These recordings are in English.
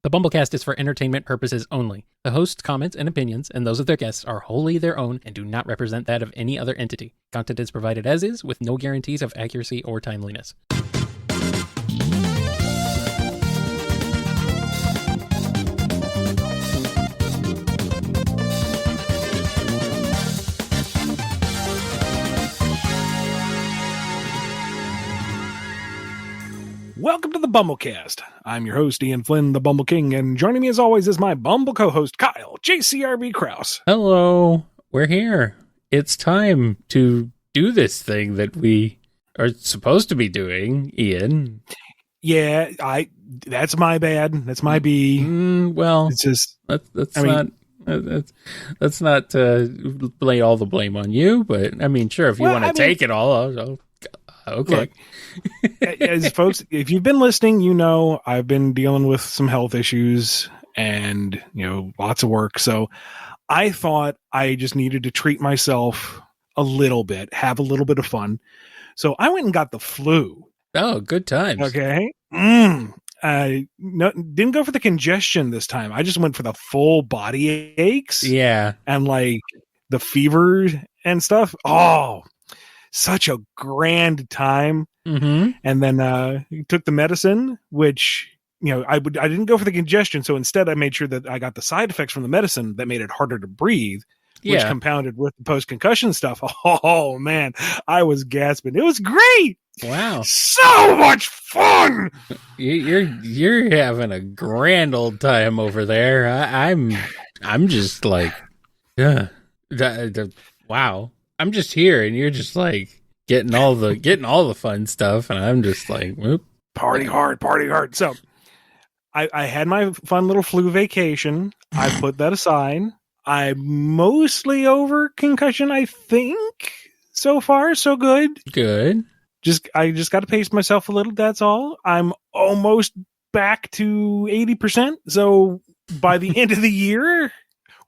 The BumbleKast is for entertainment purposes only. The host's comments and opinions and those of their guests are wholly their own and do not represent that of any other entity. Content is provided as is, with no guarantees of accuracy or timeliness. Welcome to the BumbleKast. I'm your host, Ian Flynn, the Bumble King, and joining me as always is my Bumble co-host, Kyle, JCRB Krause. Hello, we're here. It's time to do this thing that we are supposed to be doing, Ian. Yeah, that's my bad. That's my B. Well, it's just, let's not lay all the blame on you, but I mean, sure, if you want to take it all, okay. Look, as folks, if you've been listening, you know I've been dealing with some health issues and, lots of work. So I thought I just needed to treat myself a little bit, have a little bit of fun. So I went and got the flu. Oh, good times. Okay. I didn't go for the congestion this time. I just went for the full body aches. Yeah. And like the fever and stuff. Oh, such a grand time. Mm-hmm. And then took the medicine, which, I didn't go for the congestion. So instead I made sure that I got the side effects from the medicine that made it harder to breathe, which compounded with the post-concussion stuff. Oh man, I was gasping. It was great. Wow. So much fun. You're having a grand old time over there. I'm just like, wow. I'm just here and you're just like getting all the fun stuff, and I'm just like, whoop. Party hard. So I had my fun little flu vacation. I put that aside. I'm mostly over concussion, I think. So far, so good. Good. I just got to pace myself a little. That's all. I'm almost back to 80%. So by the end of the year,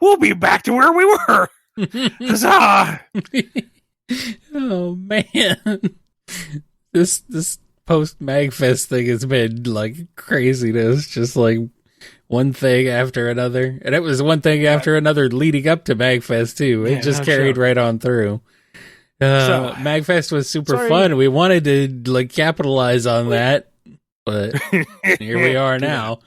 we'll be back to where we were. Huzzah! Oh man, this post Magfest thing has been like craziness, just like one thing after another, and it was one thing after another leading up to Magfest too. It just carried right on through. Magfest was super fun. We wanted to like capitalize on that, but here we are now.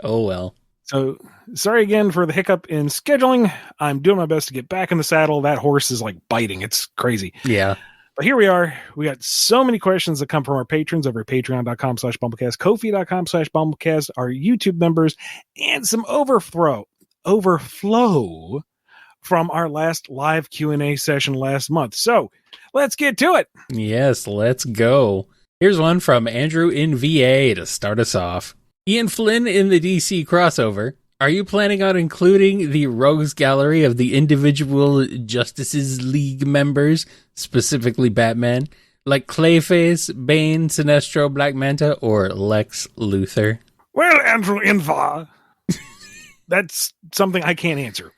Oh well. So sorry again for the hiccup in scheduling. I'm doing my best to get back in the saddle. That horse is like biting. It's crazy. Yeah. But here we are. We got so many questions that come from our patrons over at patreon.com/BumbleKast, Ko-fi.com/BumbleKast, our YouTube members, and some overflow from our last live Q&A session last month. So let's get to it. Yes, let's go. Here's one from Andrew in VA to start us off. Ian Flynn in the DC crossover. Are you planning on including the rogues gallery of the individual Justices League members, specifically Batman, like Clayface, Bane, Sinestro, Black Manta, or Lex Luthor? Well, Andrew Inva, that's something I can't answer.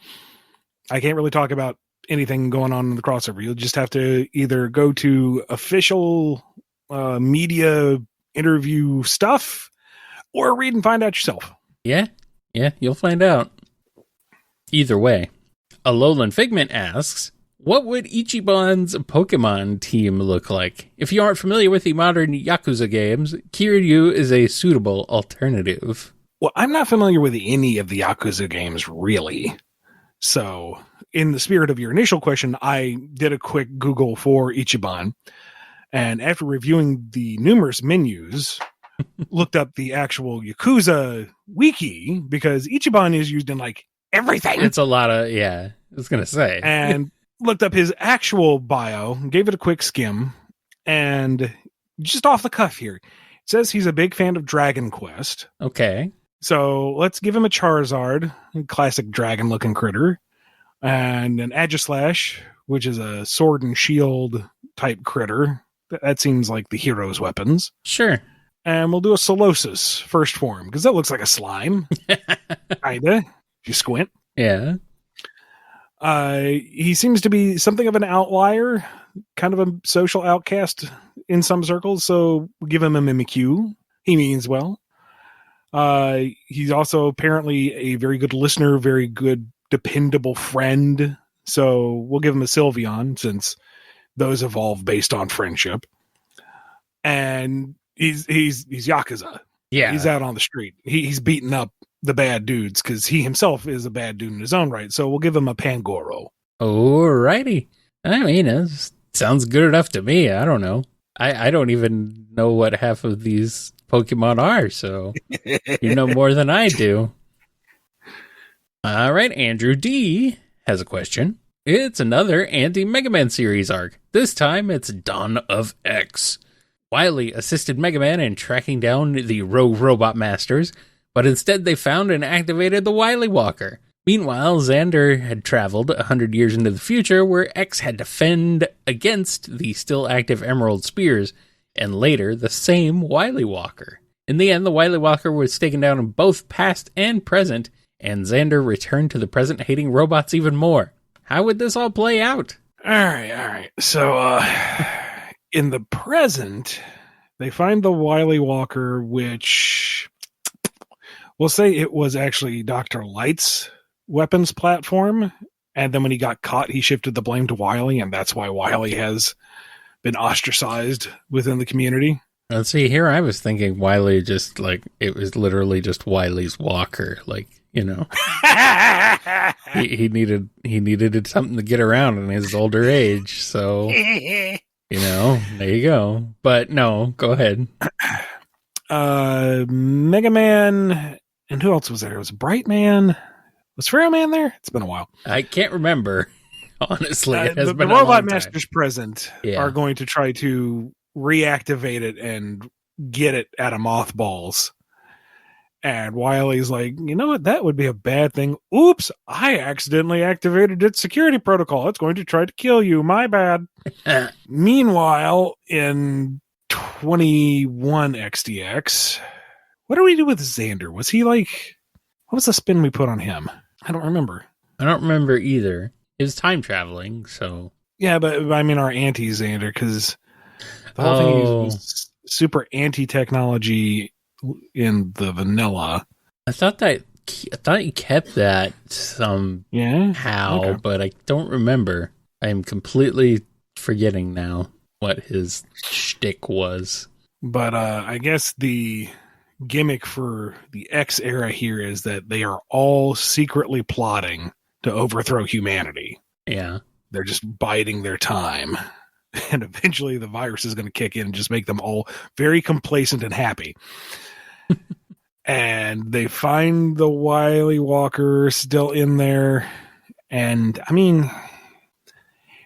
I can't really talk about anything going on in the crossover. You'll just have to either go to official media interview stuff or read and find out yourself. Yeah, you'll find out. Either way. Alolan Figment asks, what would Ichiban's Pokemon team look like? If you aren't familiar with the modern Yakuza games, Kiryu is a suitable alternative. Well, I'm not familiar with any of the Yakuza games, really. So, in the spirit of your initial question, I did a quick Google for Ichiban. And after reviewing the numerous menus, looked up the actual Yakuza wiki, because Ichiban is used in like everything. It's a lot of, I was going to say. And looked up his actual bio, gave it a quick skim, and just off the cuff here, it says he's a big fan of Dragon Quest. Okay. So let's give him a Charizard, classic dragon-looking critter, and an Aegislash, which is a sword and shield type critter. That seems like the hero's weapons. Sure. And we'll do a Solosis first form, because that looks like a slime. Kinda. If you squint. Yeah. He seems to be something of an outlier, kind of a social outcast in some circles, so we'll give him a Mimikyu. He means well. He's also apparently a very good listener, very good, dependable friend. So we'll give him a Sylveon since those evolve based on friendship. And he's Yakuza. Yeah. He's out on the street. He's beating up the bad dudes because he himself is a bad dude in his own right. So we'll give him a Pangoro. Alrighty. I mean, it sounds good enough to me. I don't know. I don't even know what half of these Pokemon are, so you know more than I do. All right, Andrew D has a question. It's another anti-Mega Man series arc. This time it's Dawn of X. Wily assisted Mega Man in tracking down the rogue robot masters, but instead they found and activated the Wily Walker. Meanwhile, Xander had traveled 100 years into the future where X had to fend against the still active Emerald Spears, and later the same Wily Walker. In the end, the Wily Walker was taken down in both past and present, and Xander returned to the present hating robots even more. How would this all play out? All right. So, in the present, they find the Wily Walker, which we'll say it was actually Dr. Light's weapons platform. And then when he got caught, he shifted the blame to Wily, and that's why Wily has been ostracized within the community. Let's see, here I was thinking Wily just, like, it was literally just Wily's walker, like, you know. he needed something to get around in his older age, so, you know, there you go. But no, go ahead. Mega Man, and who else was there? It was Bright Man. Was Pharaoh Man there? It's been a while. I can't remember. Honestly, it has the been a robot long masters present Yeah. are going to try to reactivate it and get it out of mothballs. And Wily's like, you know what? That would be a bad thing. Oops, I accidentally activated its security protocol. It's going to try to kill you. My bad. Meanwhile, in 21 XDX, what do we do with Xander? Was he like, what was the spin we put on him? I don't remember. I don't remember either. It was time traveling, so. Yeah, but I mean our anti-Xander, because the whole thing was super anti-technology in the vanilla. I thought you kept that somehow, Okay. but I don't remember. I am completely forgetting now what his shtick was. But I guess the gimmick for the X era here is that they are all secretly plotting to overthrow humanity. Yeah. They're just biding their time. And eventually the virus is going to kick in and just make them all very complacent and happy. And they find the Wily Walker still in there. And I mean,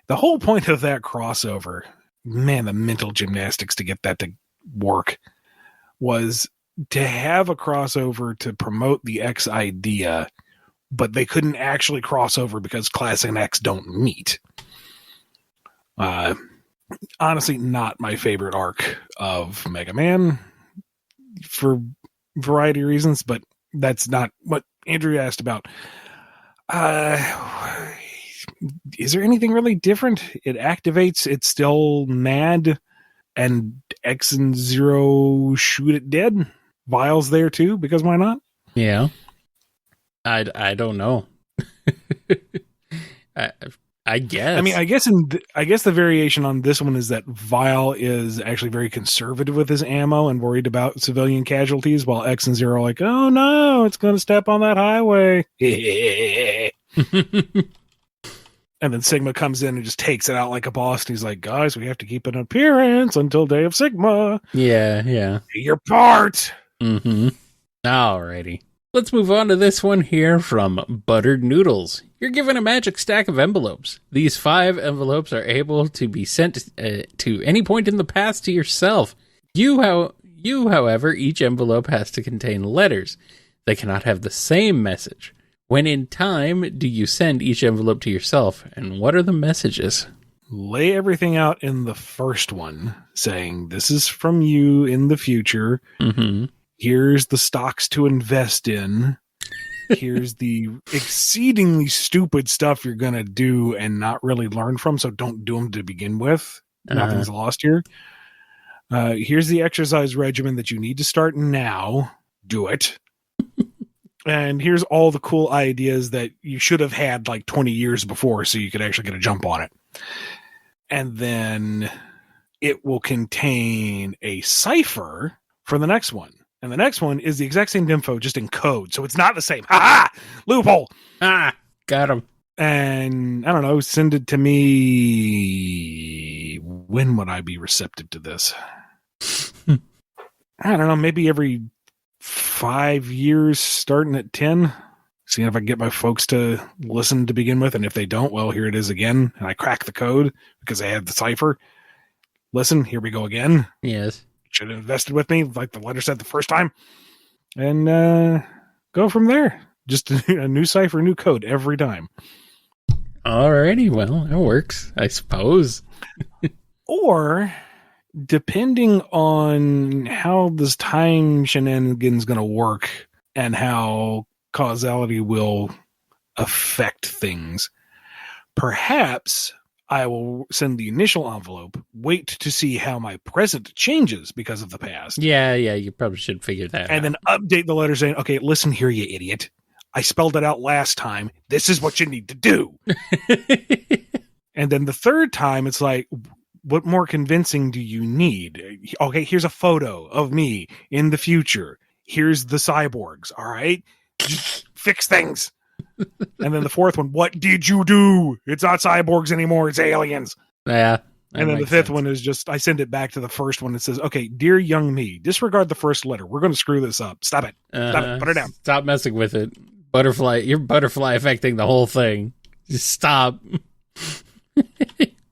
the whole point of that crossover, man, the mental gymnastics to get that to work was to have a crossover to promote the X idea, but they couldn't actually cross over because Classic and X don't meet. Honestly, not my favorite arc of Mega Man for variety of reasons, but that's not what Andrew asked about. Is there anything really different? It activates, it's still mad, and X and Zero shoot it dead. Vile's there too, because why not? Yeah. I don't know. I guess. I mean, I guess the variation on this one is that Vile is actually very conservative with his ammo and worried about civilian casualties, while X and Zero are like, oh no, it's going to step on that highway. And then Sigma comes in and just takes it out like a boss. And he's like, guys, we have to keep an appearance until Day of Sigma. Yeah. Do your part. Mm-hmm. Alrighty. Let's move on to this one here from Buttered Noodles. You're given a magic stack of envelopes. These 5 envelopes are able to be sent to any point in the past to yourself. However, each envelope has to contain letters. They cannot have the same message. When in time do you send each envelope to yourself, and what are the messages? Lay everything out in the first one, saying, this is from you in the future. Mm-hmm. Here's the stocks to invest in. Here's the exceedingly stupid stuff you're going to do and not really learn from, so don't do them to begin with. Nothing's lost here. Here's the exercise regimen that you need to start now. do it. And here's all the cool ideas that you should have had like 20 years before so you could actually get a jump on it. And then it will contain a cipher for the next one. And the next one is the exact same info, just in code. So it's not the same. Ha ha! Loophole! Ah, got him. And I don't know, send it to me. When would I be receptive to this? I don't know, maybe every 5 years, starting at 10. Seeing if I can get my folks to listen to begin with. And if they don't, well, here it is again. And I crack the code because I have the cipher. Listen, here we go again. Yes. Should have invested with me, like the letter said the first time. And go from there. Just a new cipher, new code every time. Alrighty, well, it works, I suppose. Or, depending on how this time shenanigan's going to work and how causality will affect things, perhaps I will send the initial envelope, wait to see how my present changes because of the past. Yeah, you probably should figure that out. And then update the letter saying, okay, listen here, you idiot. I spelled it out last time. This is what you need to do. And then the third time, it's like, what more convincing do you need? Okay, here's a photo of me in the future. Here's the cyborgs, all right? Just fix things. And then the fourth one, what did you do? It's not cyborgs anymore, it's aliens. Yeah. And then the fifth one is just, I send it back to the first one. It says, okay, dear young me, disregard the first letter. We're going to screw this up. Stop it. Stop it. Put it down. Stop messing with it. You're butterfly affecting the whole thing. Just stop.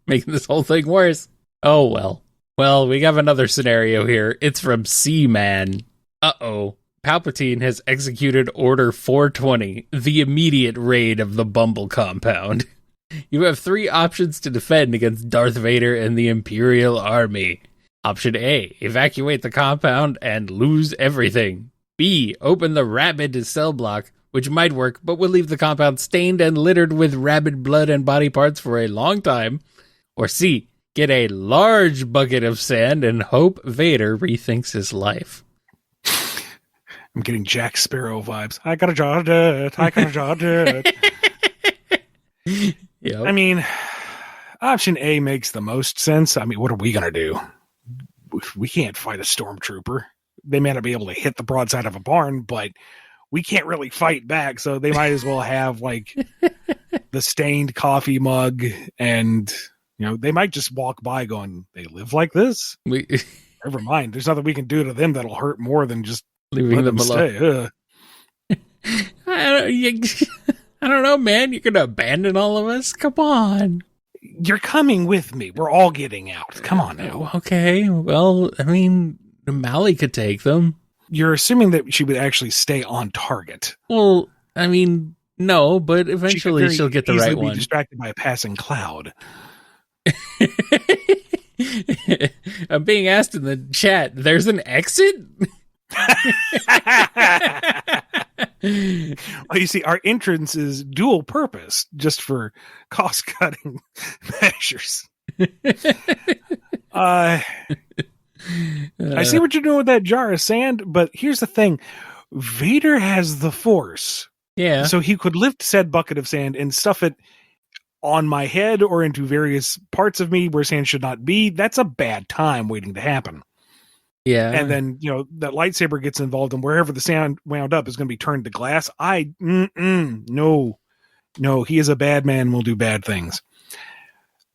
Making this whole thing worse. Oh, well. Well, we have another scenario here. It's from C-Man. Uh-oh. Palpatine has executed Order 420, the immediate raid of the Bumble compound. You have 3 options to defend against Darth Vader and the Imperial Army. Option A, evacuate the compound and lose everything. B, open the rabid cell block, which might work, but will leave the compound stained and littered with rabid blood and body parts for a long time. Or C, get a large bucket of sand and hope Vader rethinks his life. I'm getting Jack Sparrow vibes. I got a job to I got a job to Yep. I mean, option A makes the most sense. I mean, what are we going to do? We can't fight a stormtrooper. They may not be able to hit the broadside of a barn, but we can't really fight back. So they might as well have like the stained coffee mug, and they might just walk by going, they live like this. Never mind. There's nothing we can do to them that'll hurt more than just leaving them alone. I don't know, man. You're going to abandon all of us? Come on. You're coming with me. We're all getting out. Come on now. Okay. Well, I mean, Mally could take them. You're assuming that she would actually stay on target. Well, I mean, no, but eventually she'll get the right one. Be distracted by a passing cloud. I'm being asked in the chat, there's an exit? Well, you see, our entrance is dual purpose, just for cost-cutting measures. I see what you're doing with that jar of sand, but here's the thing. Vader has the Force. Yeah. So he could lift said bucket of sand and stuff it on my head or into various parts of me where sand should not be. That's a bad time waiting to happen. Yeah. And then, that lightsaber gets involved, and wherever the sand wound up is going to be turned to glass. No, he is a bad man and will do bad things.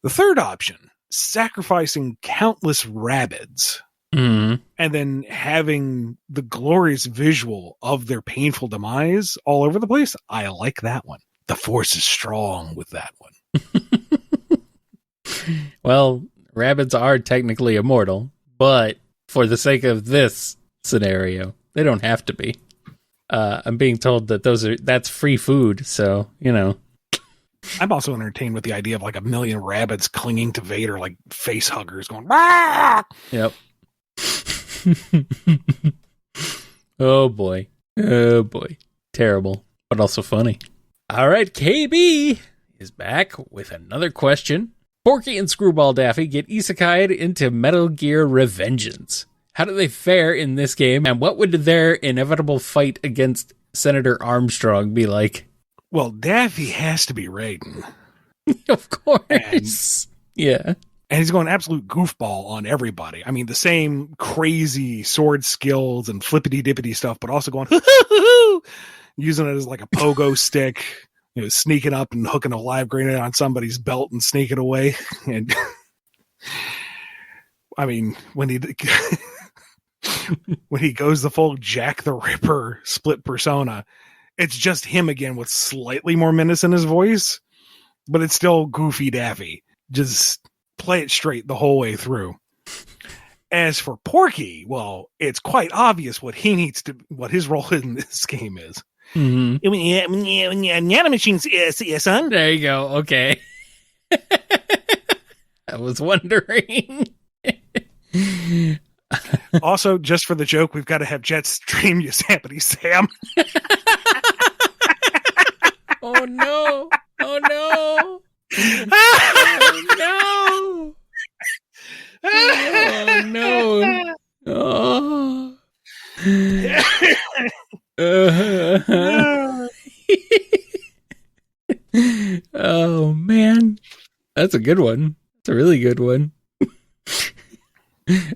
The third option, sacrificing countless rabbits, and then having the glorious visual of their painful demise all over the place. I like that one. The Force is strong with that one. Well, rabbits are technically immortal, but for the sake of this scenario, they don't have to be. I'm being told that that's free food, so, I'm also entertained with the idea of like 1 million rabbits clinging to Vader like face huggers going, "Rah!" Yep. Oh boy. Terrible, but also funny. All right, KB is back with another question. Porky and Screwball Daffy get isekai'd into Metal Gear Revengeance. How do they fare in this game? And what would their inevitable fight against Senator Armstrong be like? Well, Daffy has to be Raiden. Of course. Yeah. And he's going absolute goofball on everybody. I mean, the same crazy sword skills and flippity-dippity stuff, but also going, using it as like a pogo stick, sneaking up and hooking a live grenade on somebody's belt and sneaking away. And I mean, when he goes the full Jack the Ripper split persona, it's just him again with slightly more menace in his voice, but it's still goofy Daffy. Just play it straight the whole way through. As for Porky, well, it's quite obvious what his role in this game is. Mm-hmm. Machines, son. There you go. Okay. I was wondering. Also, just for the joke, we've got to have Jet stream Yosemite Sam. Oh no! Oh no! Oh no! Oh no! Oh man, that's a good one. It's a really good one.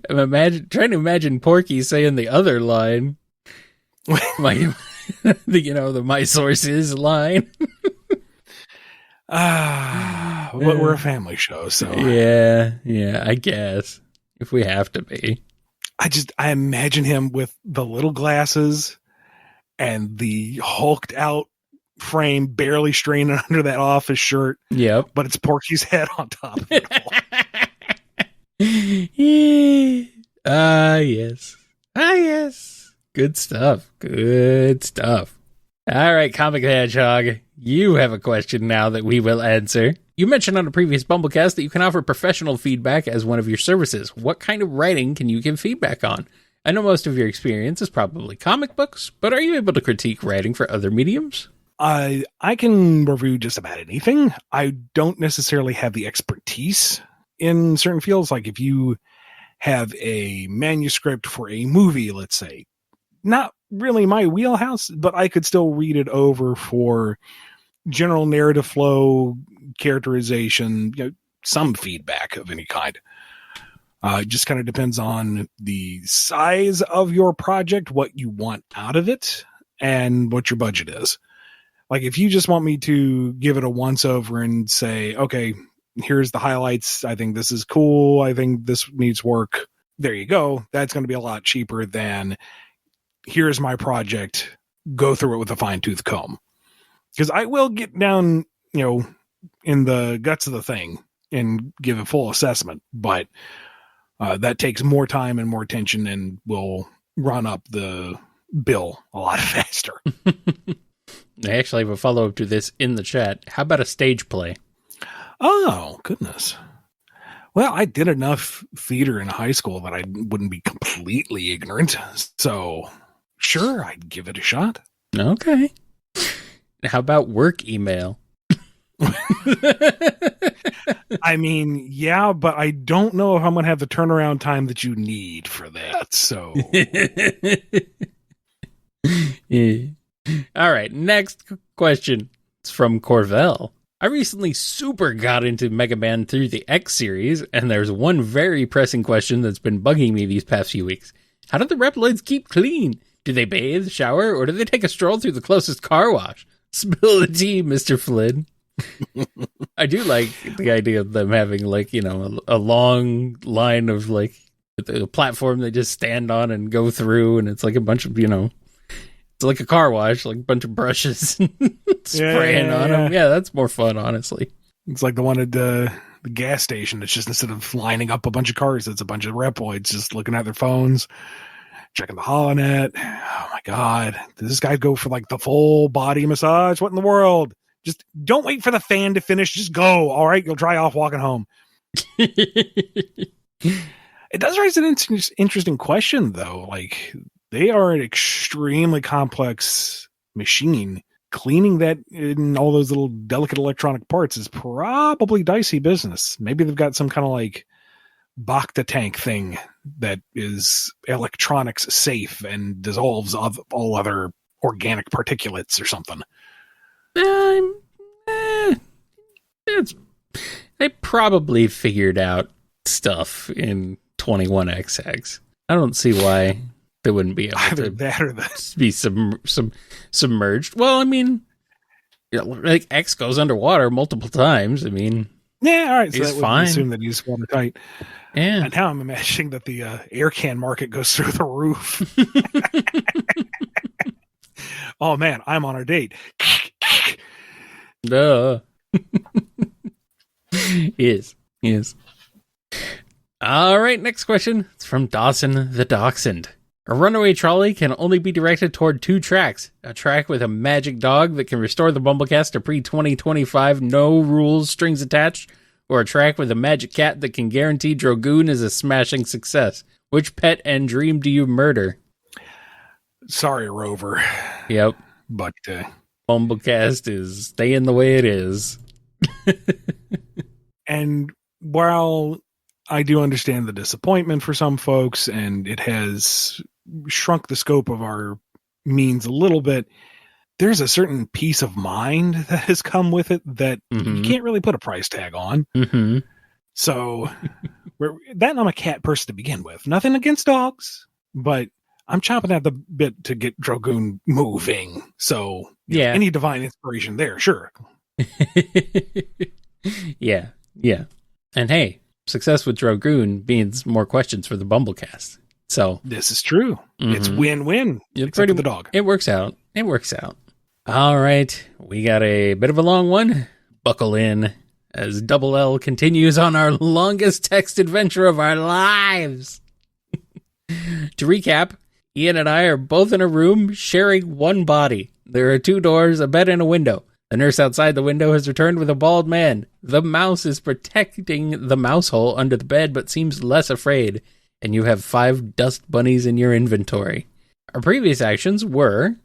I'm trying to imagine Porky saying the other line. My my sources line. But we're a family show, so yeah, I guess if we have to be. I imagine him with the little glasses and the hulked out frame barely straining under that office shirt. Yep, but it's Porky's head on top of it all. Yes. Good stuff. All right, Comic Hedgehog, you have a question now that we will answer. You mentioned on a previous BumbleKast that you can offer professional feedback as one of your services. What kind of writing can you give feedback on? I know most of your experience is probably comic books, but are you able to critique writing for other mediums? I can review just about anything. I don't necessarily have the expertise in certain fields. Like if you have a manuscript for a movie, let's say, not really my wheelhouse, but I could still read it over for general narrative flow, characterization, some feedback of any kind. It just kind of depends on the size of your project, what you want out of it, and what your budget is. Like if you just want me to give it a once over and say, okay, here's the highlights. I think this is cool. I think this needs work. There you go. That's going to be a lot cheaper than here's my project. Go through it with a fine tooth comb. Because I will get down, in the guts of the thing and give a full assessment. But that takes more time and more attention and will run up the bill a lot faster. I actually have a follow-up to this in the chat. How about a stage play? Oh, goodness. Well, I did enough theater in high school that I wouldn't be completely ignorant. So, sure, I'd give it a shot. Okay. How about work email? I mean, yeah, but I don't know if I'm going to have the turnaround time that you need for that. So, yeah. All right, next question. It's from Corvell. I recently super got into Mega Man through the X series, and there's one very pressing question that's been bugging me these past few weeks. How do the Reploids keep clean? Do they bathe, shower, or do they take a stroll through the closest car wash? Spill the tea, Mr. Flynn. I do like the idea of them having, a long line of, a platform they just stand on and go through, and it's like a bunch of, it's like a car wash, like a bunch of brushes spraying on them. Yeah, that's more fun, honestly. It's like the one at the gas station. It's just instead of lining up a bunch of cars, it's a bunch of Reploids just looking at their phones, checking the holonet. Oh my God. Does this guy go for the full body massage? What in the world? Just don't wait for the fan to finish. Just go. All right. You'll dry off walking home. It does raise an interesting question, though. They are an extremely complex machine. Cleaning that in all those little delicate electronic parts is probably dicey business. Maybe they've got some kind of Bacta tank thing that is electronics safe and dissolves all other organic particulates or something. They probably figured out stuff in 21XX. I don't see why they wouldn't be able Either to that or the be submerged. Well, I mean, like X goes underwater multiple times. I mean, yeah, all right. So he's that would fine. assume that he's watertight. Yeah. And now I'm imagining that the air can market goes through the roof. Oh man, I'm on a date. Duh. Yes. All right, next question. It's from Dawson the Dachshund. A runaway trolley can only be directed toward 2 tracks. A track with a magic dog that can restore the BumbleKast to pre-2025, no rules, strings attached, or a track with a magic cat that can guarantee Drogoon is a smashing success. Which pet and dream do you murder? Sorry, Rover. Yep. But BumbleKast is staying the way it is. And while I do understand the disappointment for some folks, and it has shrunk the scope of our means a little bit, there's a certain peace of mind that has come with it that you can't really put a price tag on. Mm-hmm. So I'm a cat person to begin with. Nothing against dogs, but I'm chomping at the bit to get Drogoon moving. So yeah, any divine inspiration there, sure. Yeah. And hey, success with Drogoon means more questions for the BumbleKast. So this is true. It's win-win. Except for the dog. It works out. All right. We got a bit of a long one. Buckle in as Double L continues on our longest text adventure of our lives. To recap, Ian and I are both in a room sharing one body. There are 2 doors, a bed, and a window. The nurse outside the window has returned with a bald man. The mouse is protecting the mouse hole under the bed, but seems less afraid. And you have 5 dust bunnies in your inventory. Our previous actions were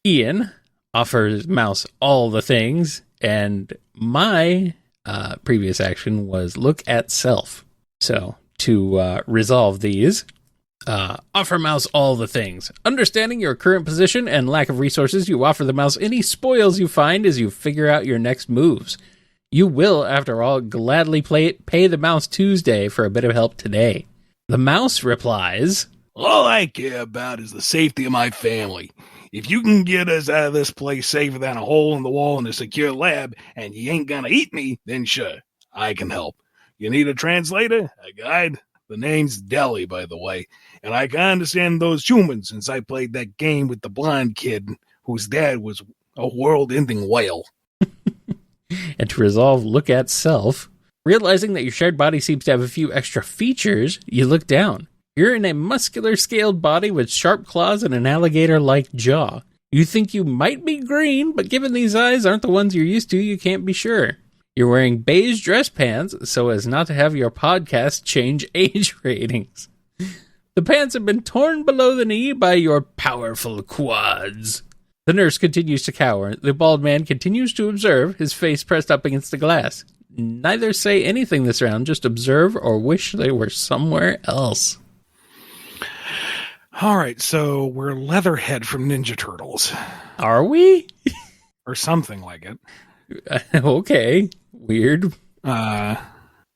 Ian offers mouse all the things, and my previous action was look at self. So to resolve these, offer mouse all the things. Understanding your current position and lack of resources, you offer the mouse any spoils you find as you figure out your next moves. You will, after all, gladly pay the mouse Tuesday for a bit of help today. The mouse replies, all I care about is the safety of my family. If you can get us out of this place safer than a hole in the wall in a secure lab, and you ain't gonna eat me, then sure, I can help. You need a translator? A guide? The name's Deli, by the way, and I can understand those humans since I played that game with the blind kid whose dad was a world-ending whale. And to resolve look at self, realizing that your shared body seems to have a few extra features, you look down. You're in a muscular scaled body with sharp claws and an alligator-like jaw. You think you might be green, but given these eyes aren't the ones you're used to, you can't be sure. You're wearing beige dress pants so as not to have your podcast change age ratings. The pants have been torn below the knee by your powerful quads. The nurse continues to cower. The bald man continues to observe, his face pressed up against the glass. Neither say anything this round, just observe or wish they were somewhere else. All right, so we're Leatherhead from Ninja Turtles. Are we? Or something like it. Okay. Weird.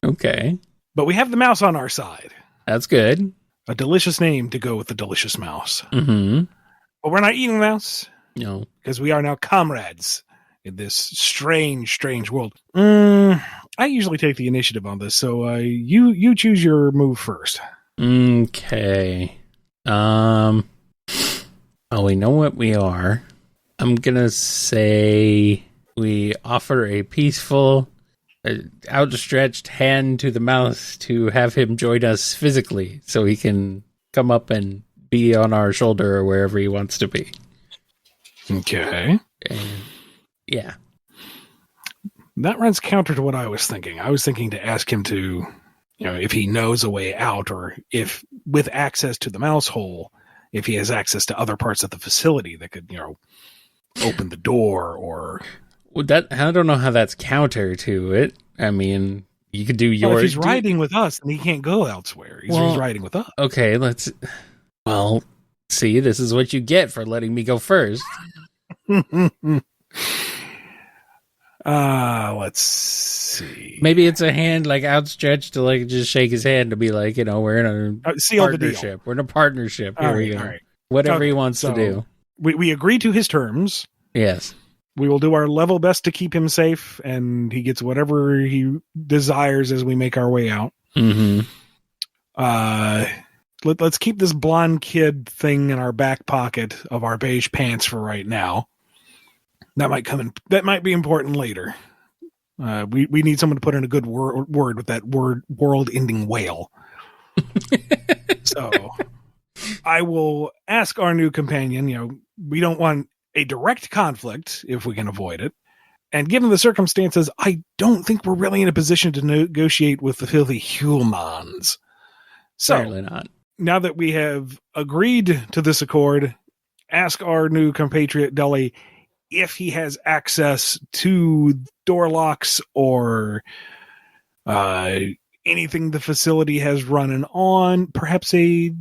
Okay. But we have the mouse on our side. That's good. A delicious name to go with the delicious mouse. Mm-hmm. But we're not eating the mouse. No. Because we are now comrades in this strange, strange world. I usually take the initiative on this, so you choose your move first. Okay. Oh, we know what we are. I'm gonna say we offer a peaceful, outstretched hand to the mouse to have him join us physically, so he can come up and be on our shoulder or wherever he wants to be. Okay. And, yeah. That runs counter to what I was thinking. I was thinking to ask him to, if he knows a way out, or if with access to the mouse hole, if he has access to other parts of the facility that could, open the door or... Well, I don't know how that's counter to it. I mean, You could do Well, yours. if he's riding with us, then he can't go elsewhere. He's riding with us. Okay, well, see, this is what you get for letting me go first. Let's see. Maybe it's a hand like outstretched to like just shake his hand to be like, we're in a partnership. We're in a partnership. Here we go. All right. Whatever he wants to do. We agree to his terms. Yes. We will do our level best to keep him safe, and he gets whatever he desires as we make our way out. Mm-hmm. Let's keep this blonde kid thing in our back pocket of our beige pants for right now. That might be important later. We need someone to put in a good word with that world-ending whale. So I will ask our new companion, we don't want a direct conflict if we can avoid it. And given the circumstances, I don't think we're really in a position to negotiate with the filthy humans. So, certainly not. Now that we have agreed to this accord, ask our new compatriot Deli if he has access to door locks or anything the facility has running on, perhaps a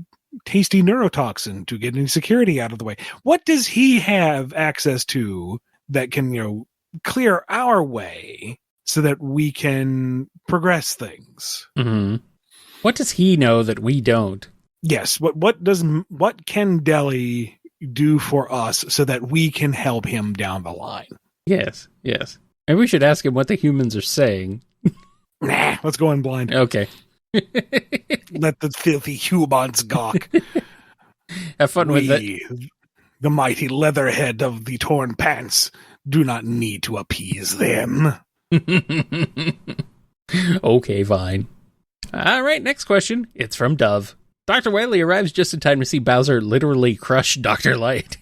tasty neurotoxin to get any security out of the way. What does he have access to that can, clear our way so that we can progress things? Mm-hmm. What does he know that we don't? Yes. What can Deli do for us so that we can help him down the line? Yes. And we should ask him what the humans are saying. Nah, let's go in blind. Okay. Let the filthy humans gawk. Have fun with it. The mighty leatherhead of the torn pants do not need to appease them. Okay, fine. All right, next question. It's from Dove. Dr. Wily arrives just in time to see Bowser literally crush Dr. Light.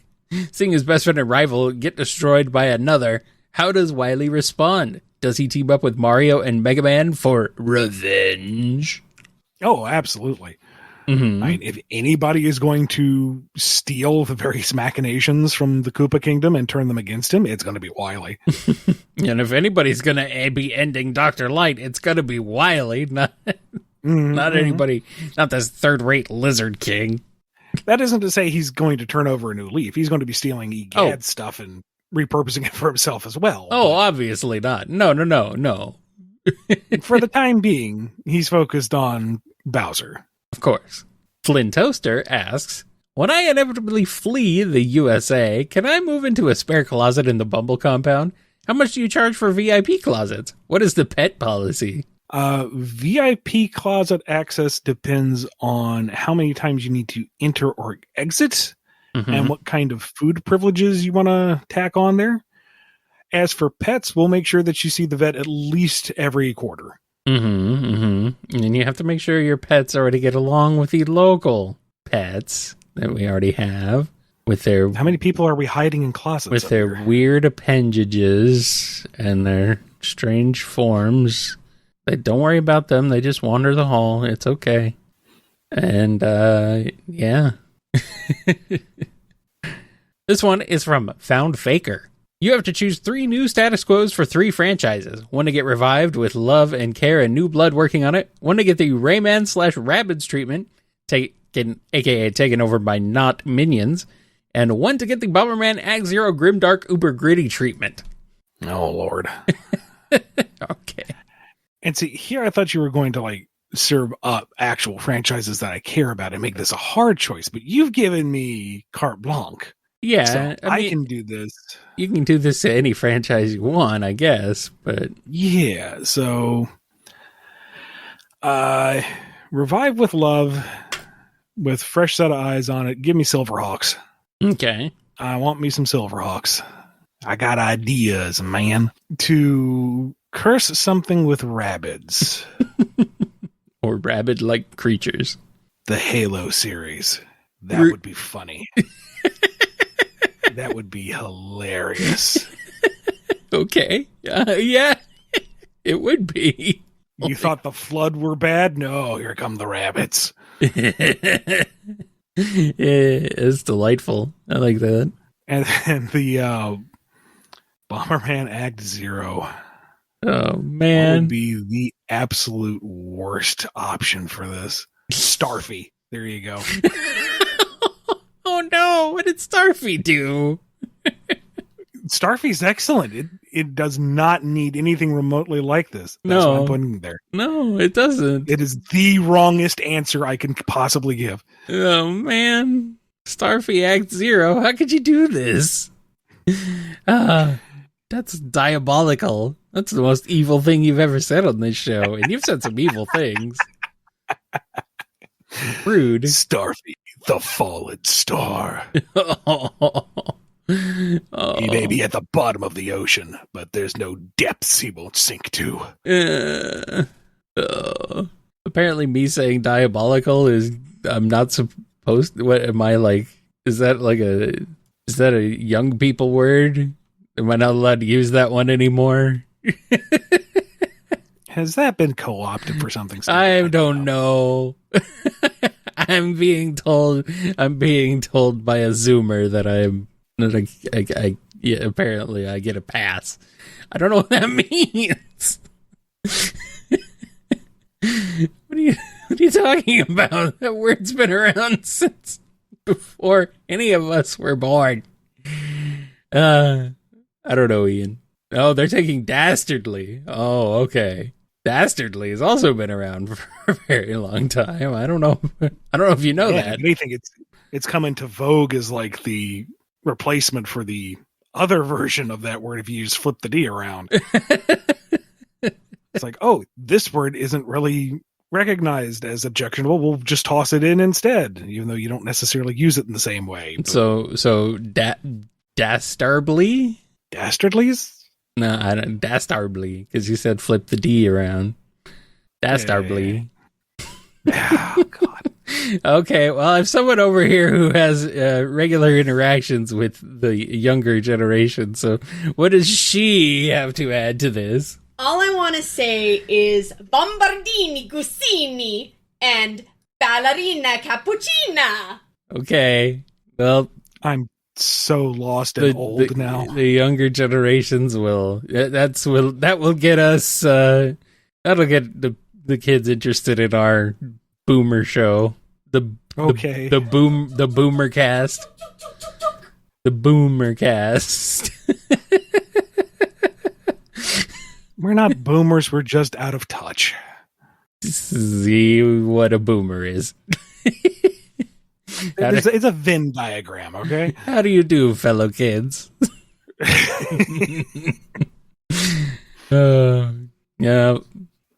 Seeing his best friend and rival get destroyed by another, how does Wily respond? Does he team up with Mario and Mega Man for revenge? Oh, absolutely. Mm-hmm. I mean, if anybody is going to steal the various machinations from the Koopa Kingdom and turn them against him, it's going to be Wily. And if anybody's going to be ending Dr. Light, it's going to be Wily, not anybody, not this third-rate Lizard King. That isn't to say he's going to turn over a new leaf. He's going to be stealing EGAD stuff and repurposing it for himself as well. Oh, obviously not. No. For the time being, he's focused on Bowser. Of course. Flynn Toaster asks, when I inevitably flee the USA, can I move into a spare closet in the Bumble compound? How much do you charge for VIP closets? What is the pet policy? VIP closet access depends on how many times you need to enter or exit and what kind of food privileges you want to tack on there. As for pets, we'll make sure that you see the vet at least every quarter. And you have to make sure your pets already get along with the local pets that we already have. With their, how many people are we hiding in closets? With their weird appendages and their strange forms. Don't worry about them. They just wander the hall. It's okay. And, yeah. This one is from Found Faker. You have to choose 3 new status quos for 3 franchises. One to get revived with love and care and new blood working on it. One to get the Rayman/Rabbids treatment, aka taken over by not minions. And one to get the Bomberman Ag Zero Grimdark Uber Gritty treatment. Oh, Lord. Okay. And see, here I thought you were going to, serve up actual franchises that I care about and make this a hard choice, but you've given me carte blanche. Yeah, so I mean, can do this. You can do this to any franchise you want, I guess, but... Yeah, so... Revive with love, with fresh set of eyes on it. Give me Silverhawks. Okay. I want me some Silverhawks. I got ideas, man. To curse something with Rabbids. Or rabbit-like creatures. The Halo series. That would be funny. That would be hilarious. Okay. Yeah. It would be. You thought the Flood were bad? No, here come the rabbits. It's delightful. I like that. And then the Bomberman Act Zero. Oh, What man. would be the absolute worst option for this? Starfy. There you go. Oh, no. What did Starfy do? Starfy's excellent. It does not need anything remotely like this. That's what I'm putting there. No, it doesn't. It is the wrongest answer I can possibly give. Oh, man. Starfy Act Zero. How could you do this? That's diabolical. That's the most evil thing you've ever said on this show. And you've said some evil things. Rude. Starfy, the fallen star. Oh. He may be at the bottom of the ocean, but there's no depths he won't sink to. Apparently me saying diabolical is, I'm not supposed, what am I like, is that a young people word? Am I not allowed to use that one anymore? Has that been co-opted for something? I don't know. I'm being told by a Zoomer that apparently I get a pass. I don't know what that means. What are you talking about? That word's been around since before any of us were born. I don't know, Ian. Oh, they're taking dastardly. Oh, okay. Dastardly has also been around for a very long time. I don't know if you know that. If anything, it's come into vogue as like the replacement for the other version of that word if you just flip the D around. It's like, oh, this word isn't really recognized as objectionable. We'll just toss it in instead, even though you don't necessarily use it in the same way. So dastardly? Dastardlies? No, I don't. Dastardly, because you said flip the D around. Dastardly. Oh, God. Okay, well, I have someone over here who has regular interactions with the younger generation, so what does she have to add to this? All I want to say is bombardini gusini and ballerina cappuccina. Okay, well, I'm so lost and old now. The younger generations that will get us that'll get the kids interested in our boomer show. The BoomerKast. The BoomerKast. We're not boomers, we're just out of touch. See what a boomer is. It's a Venn diagram, okay? How do you do, fellow kids? Yeah.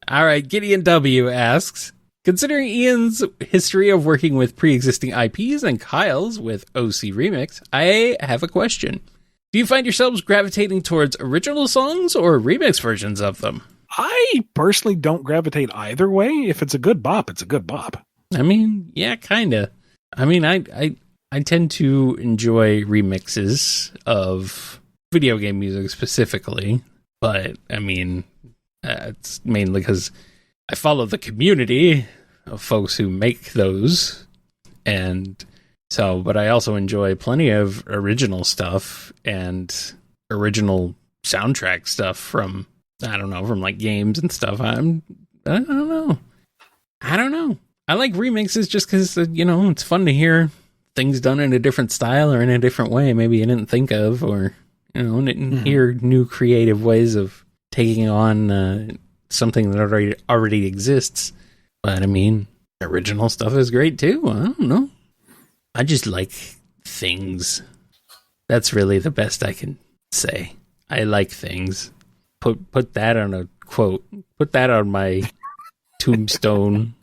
All right, Gideon W. asks, considering Ian's history of working with pre-existing IPs and Kyle's with OC Remix, I have a question. Do you find yourselves gravitating towards original songs or remix versions of them? I personally don't gravitate either way. If it's a good bop, it's a good bop. I mean, yeah, kind of. I mean, I tend to enjoy remixes of video game music specifically, but I mean, it's mainly because I follow the community of folks who make those, and so, but I also enjoy plenty of original stuff and original soundtrack stuff from, I don't know, from like games and stuff. I don't know. I like remixes just because, it's fun to hear things done in a different style or in a different way. Maybe I didn't think of, or, didn't hear new creative ways of taking on something that already exists. But I mean, original stuff is great too. I don't know. I just like things. That's really the best I can say. I like things. Put that on a quote. Put that on my tombstone.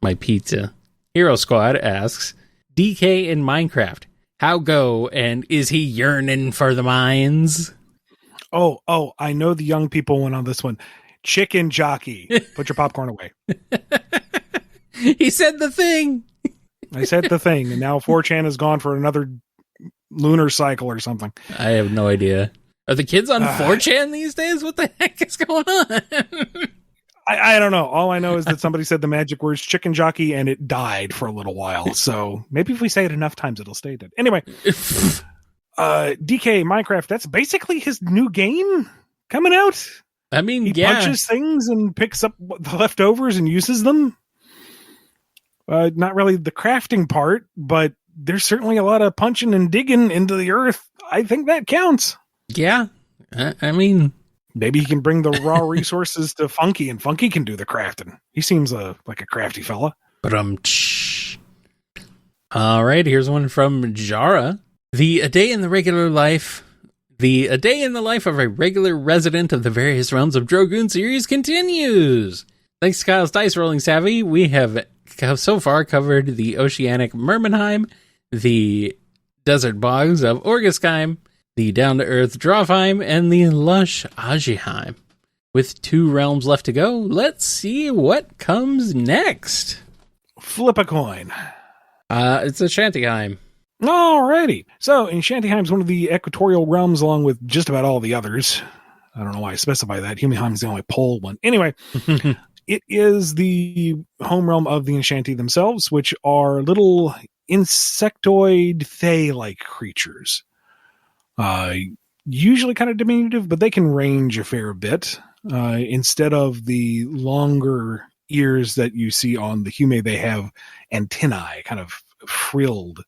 My pizza. Hero Squad asks, DK in Minecraft, how go, and is he yearning for the mines? Oh, I know the young people went on this one. Chicken jockey. Put your popcorn away. He said the thing. I said the thing, and now 4chan is gone for another lunar cycle or something. I have no idea. Are the kids on 4chan these days? What the heck is going on? I don't know. All I know is that somebody said the magic words chicken jockey and it died for a little while. So maybe if we say it enough times, it'll stay dead. Anyway, DK Minecraft, that's basically his new game coming out. I mean, He yeah. punches things and picks up the leftovers and uses them. Not really the crafting part, but there's certainly a lot of punching and digging into the earth. I think that counts. Yeah. I mean, maybe he can bring the raw resources to Funky, and Funky can do the crafting. He seems like a crafty fella. But all right, here's one from Jara. A day in the life of a regular resident of the various realms of Drogoon series continues. Thanks to Kyle's Dice Rolling Savvy, we have so far covered the oceanic Mermenheim, the desert bogs of Orgisheim, the down-to-earth Drawfheim, and the lush Ajiheim. With 2 realms left to go, let's see what comes next. Flip a coin. It's Ashantiheim. Alrighty. So, Ashantiheim is one of the equatorial realms along with just about all the others. I don't know why I specify that. Humiheim is the only pole one. Anyway, it is the home realm of the Ashanti themselves, which are little insectoid Fae-like creatures. Usually kind of diminutive, but they can range a fair bit. Instead of the longer ears that you see on the Hume, they have antennae, kind of frilled.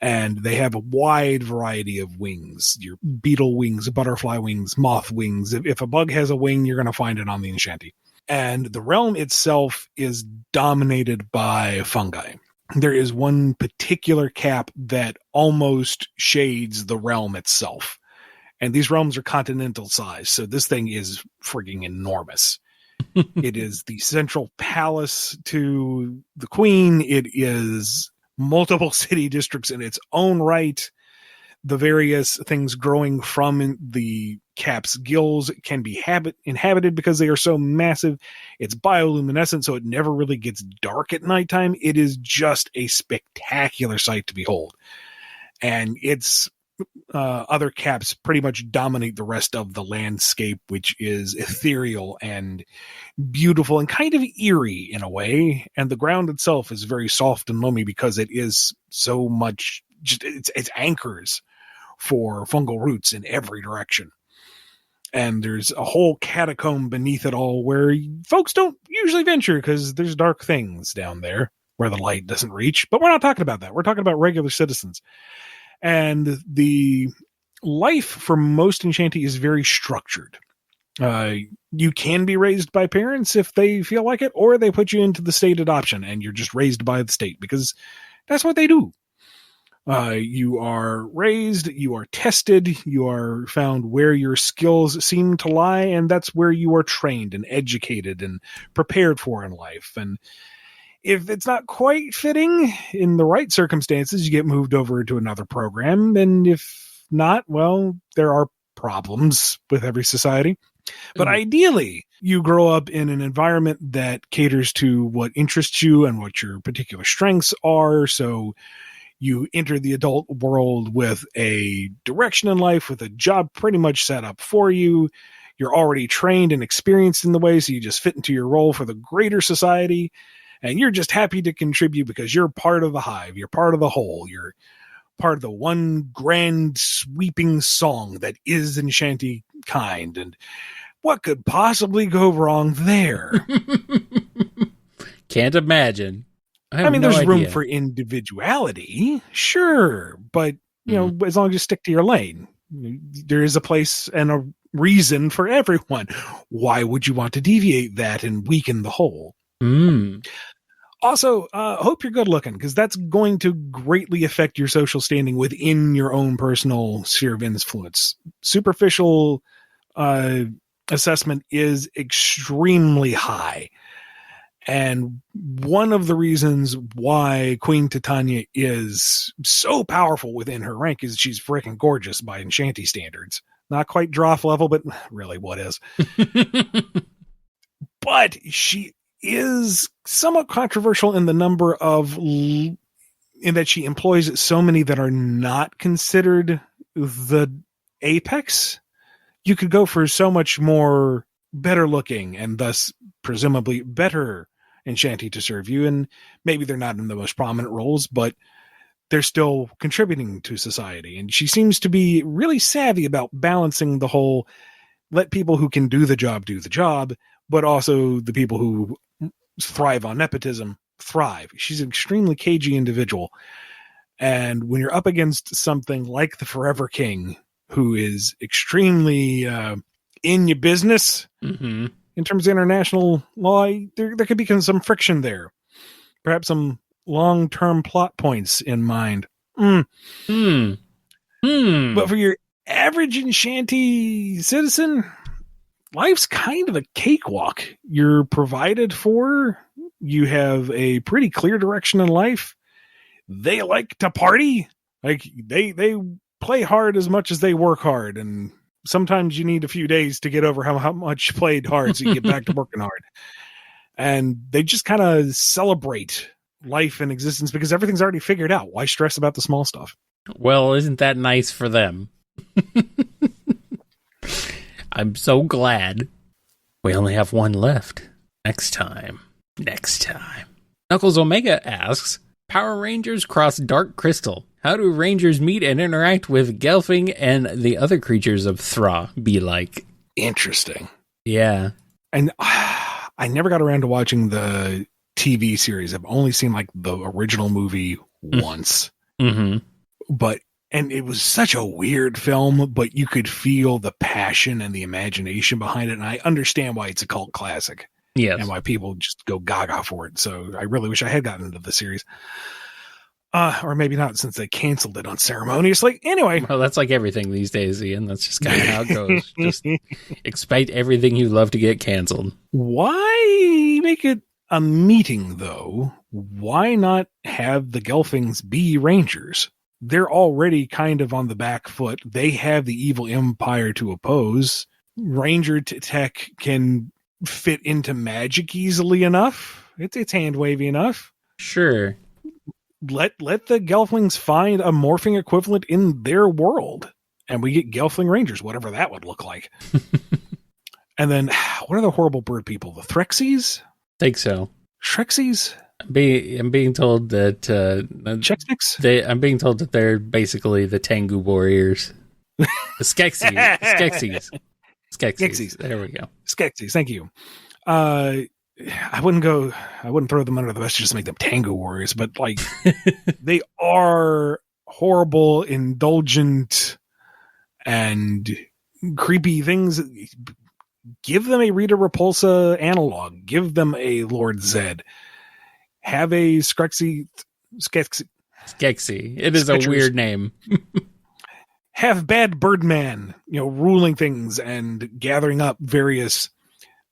And they have a wide variety of wings. Your beetle wings, butterfly wings, moth wings. If a bug has a wing, you're going to find it on the Ashanti. And the realm itself is dominated by fungi. There is one particular cap that almost shades the realm itself. And these realms are continental size, so this thing is frigging enormous. It is the central palace to the queen. It is multiple city districts in its own right. The various things growing from the cap's gills can be inhabited because they are so massive. It's bioluminescent, so it never really gets dark at nighttime. It is just a spectacular sight to behold. And its other caps pretty much dominate the rest of the landscape, which is ethereal and beautiful and kind of eerie in a way. And the ground itself is very soft and loamy because it is so much, just it's anchors for fungal roots in every direction. And there's a whole catacomb beneath it all where folks don't usually venture because there's dark things down there where the light doesn't reach. But we're not talking about that. We're talking about regular citizens. And the life for most Enchanti is very structured. You can be raised by parents if they feel like it, or they put you into the state adoption and you're just raised by the state because that's what they do. You are raised, you are tested, you are found where your skills seem to lie, and that's where you are trained and educated and prepared for in life. And if it's not quite fitting in the right circumstances, you get moved over to another program. And if not, well, there are problems with every society. But ideally, you grow up in an environment that caters to what interests you and what your particular strengths are. So you enter the adult world with a direction in life, with a job pretty much set up for you. You're already trained and experienced in the way, so you just fit into your role for the greater society. And you're just happy to contribute because you're part of the hive. You're part of the whole. You're part of the one grand sweeping song that is Enchanti kind. And what could possibly go wrong there? Can't imagine. I mean, there's room for individuality, sure. But, you know, as long as you stick to your lane, there is a place and a reason for everyone. Why would you want to deviate that and weaken the whole? Also, hope you're good looking because that's going to greatly affect your social standing within your own personal sphere of influence. Superficial assessment is extremely high. And one of the reasons why Queen Titania is so powerful within her rank is she's freaking gorgeous by Enchanti standards. Not quite Droff level, but really what is. But she is somewhat controversial in the number of, in that she employs so many that are not considered the apex. You could go for so much more better looking and thus presumably better Enchanti to serve you. And maybe they're not in the most prominent roles, but they're still contributing to society. And she seems to be really savvy about balancing the whole let people who can do the job, but also the people who thrive on nepotism thrive. She's an extremely cagey individual. And when you're up against something like the Forever King, who is extremely in your business in terms of international law, there could be some friction there. Perhaps some long-term plot points in mind. But for your average enchanty citizen, life's kind of a cakewalk. You're provided for. You have a pretty clear direction in life. They like to party. Like they play hard as much as they work hard, and sometimes you need a few days to get over how much you played hard so you get back to working hard. And they just kind of celebrate life and existence because everything's already figured out. Why stress about the small stuff? Well, isn't that nice for them? I'm so glad. We only have one left. Next time. Knuckles Omega asks, Power Rangers cross Dark Crystal. How do Rangers meet and interact with Gelfling and the other creatures of Thra be like? Interesting. Yeah. And I never got around to watching the TV series. I've only seen like the original movie once. And it was such a weird film, but you could feel the passion and the imagination behind it. And I understand why it's a cult classic. Yes. And why people just go gaga for it. So I really wish I had gotten into the series. Or maybe not, since they canceled it unceremoniously. Anyway. Well, that's like everything these days, Ian. That's just kind of how it goes. Just expect everything you love to get canceled. Why make it a meeting, though? Why not have the Gelflings be Rangers? They're already kind of on the back foot. They have the evil empire to oppose. Ranger tech can fit into magic easily enough. It's hand wavy enough. Sure. Let the Gelflings find a morphing equivalent in their world, and we get Gelfling Rangers, whatever that would look like. And then, what are the horrible bird people? The Threxies? Think so. Shrexies? I'm being told that I'm being told that they're basically the Tengu warriors. The Skeksis. Skeksis. There we go. Skeksis. Thank you. I wouldn't throw them under the bus just to make them Tengu warriors, but like they are horrible, indulgent, and creepy things. Give them a Rita Repulsa analog. Give them a Lord Zed. Have a Skeksis. It is a weird name. Have Bad Birdman, ruling things and gathering up various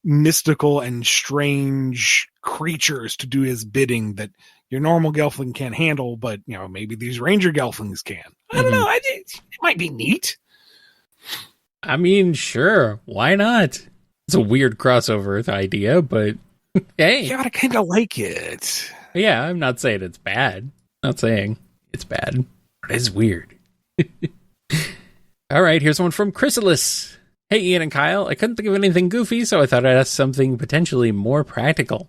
mystical and strange creatures to do his bidding that your normal Gelfling can't handle, but maybe these Ranger Gelflings can. I don't know. It might be neat. I mean, sure, why not? It's a weird crossover idea, but hey, you gotta kind of like it. Yeah, I'm not saying it's bad. I'm not saying it's bad, but it's weird. All right, here's one from Chrysalis. Hey, Ian and Kyle, I couldn't think of anything goofy, so I thought I'd ask something potentially more practical.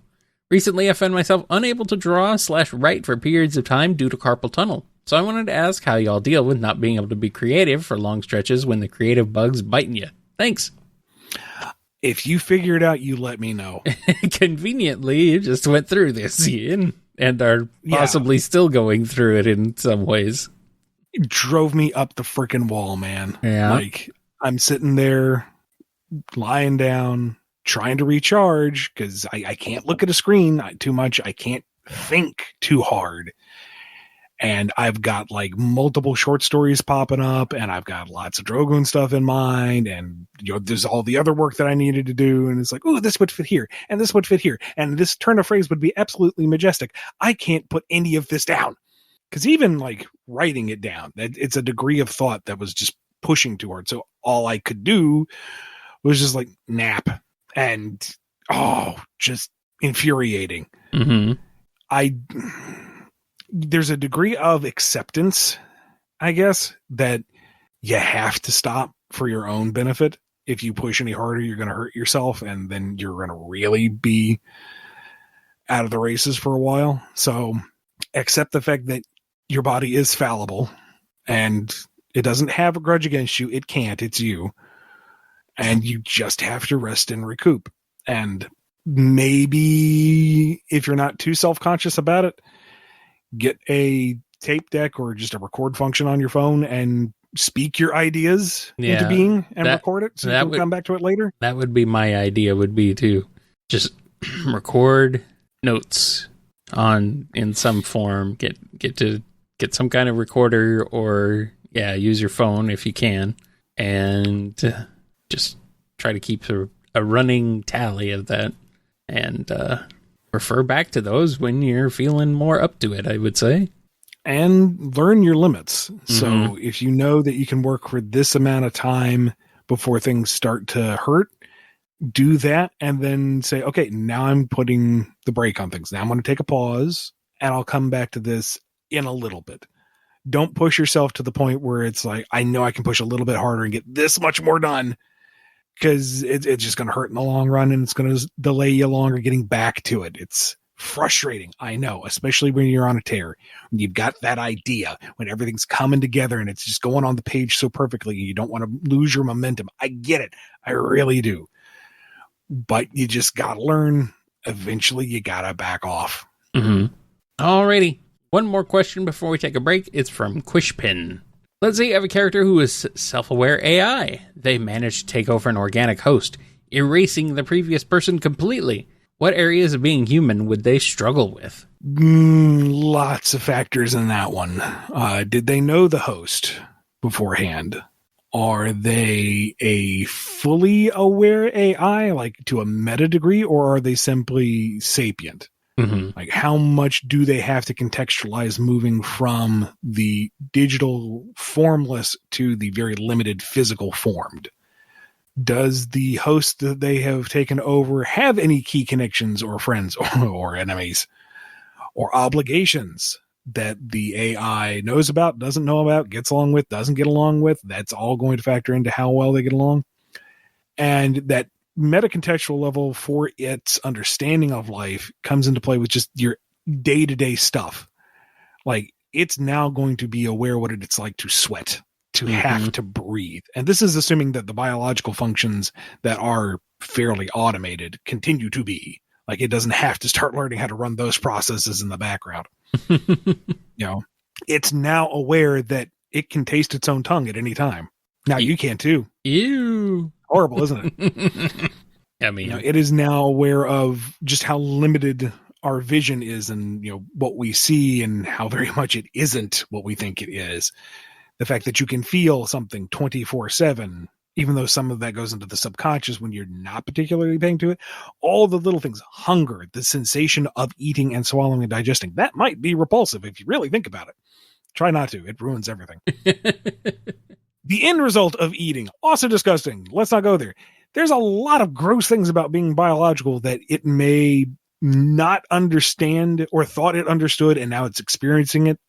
Recently, I found myself unable to draw/write for periods of time due to carpal tunnel. So I wanted to ask how y'all deal with not being able to be creative for long stretches when the creative bug's biting you. Thanks. If you figure it out, you let me know. Conveniently, you just went through this, Ian, and are possibly still going through it in some ways. It drove me up the freaking wall, man. Yeah. Like, I'm sitting there, lying down, trying to recharge, because I can't look at a screen too much. I can't think too hard. And I've got like multiple short stories popping up, and I've got lots of Drogoon stuff in mind, and there's all the other work that I needed to do, and it's like, oh, this would fit here, and this would fit here, and this turn of phrase would be absolutely majestic. I can't put any of this down, because even like writing it down, it's a degree of thought that was just pushing toward. So all I could do was just like nap, and just infuriating. There's a degree of acceptance, I guess, that you have to stop for your own benefit. If you push any harder, you're going to hurt yourself, and then you're going to really be out of the races for a while. So accept the fact that your body is fallible, and it doesn't have a grudge against you. It can't. It's you. And you just have to rest and recoup. And maybe if you're not too self-conscious about it, get a tape deck or just a record function on your phone and speak your ideas into being and record it so you can come back to it later. That would be my idea, would be to just record notes in some form, get some kind of recorder, or use your phone if you can, and just try to keep a running tally of that, and refer back to those when you're feeling more up to it, I would say. And learn your limits. So if you know that you can work for this amount of time before things start to hurt, do that, and then say, okay, now I'm putting the brake on things. Now I'm going to take a pause, and I'll come back to this in a little bit. Don't push yourself to the point where it's like, I know I can push a little bit harder and get this much more done, because it's just going to hurt in the long run, and it's going to delay you longer getting back to it. It's frustrating, I know, especially when you're on a tear. When you've got that idea, when everything's coming together and it's just going on the page so perfectly, you don't want to lose your momentum. I get it. I really do. But you just got to learn. Eventually, you got to back off. Alrighty. One more question before we take a break. It's from Quishpin. Let's say you have a character who is self-aware AI. They manage to take over an organic host, erasing the previous person completely. What areas of being human would they struggle with? Lots of factors in that one. Did they know the host beforehand? Are they a fully aware AI, like to a meta degree, or are they simply sapient? Like, how much do they have to contextualize moving from the digital formless to the very limited physical formed? Does the host that they have taken over have any key connections or friends or enemies or obligations that the AI knows about, doesn't know about, gets along with, doesn't get along with? That's all going to factor into how well they get along. And that meta-contextual level for its understanding of life comes into play with just your day-to-day stuff. Like, it's now going to be aware what it's like to sweat, to have to breathe. And this is assuming that the biological functions that are fairly automated continue to be. Like, it doesn't have to start learning how to run those processes in the background. It's now aware that it can taste its own tongue at any time. Now you can too. Ew. Horrible, isn't it? I mean, it is now aware of just how limited our vision is, and what we see, and how very much it isn't what we think it is. The fact that you can feel something 24/7, even though some of that goes into the subconscious when you're not particularly paying to it. All the little things, hunger, the sensation of eating and swallowing and digesting, that might be repulsive if you really think about it. Try not to. It ruins everything. The end result of eating, also disgusting. Let's not go there. There's a lot of gross things about being biological that it may not understand or thought it understood, and now it's experiencing it.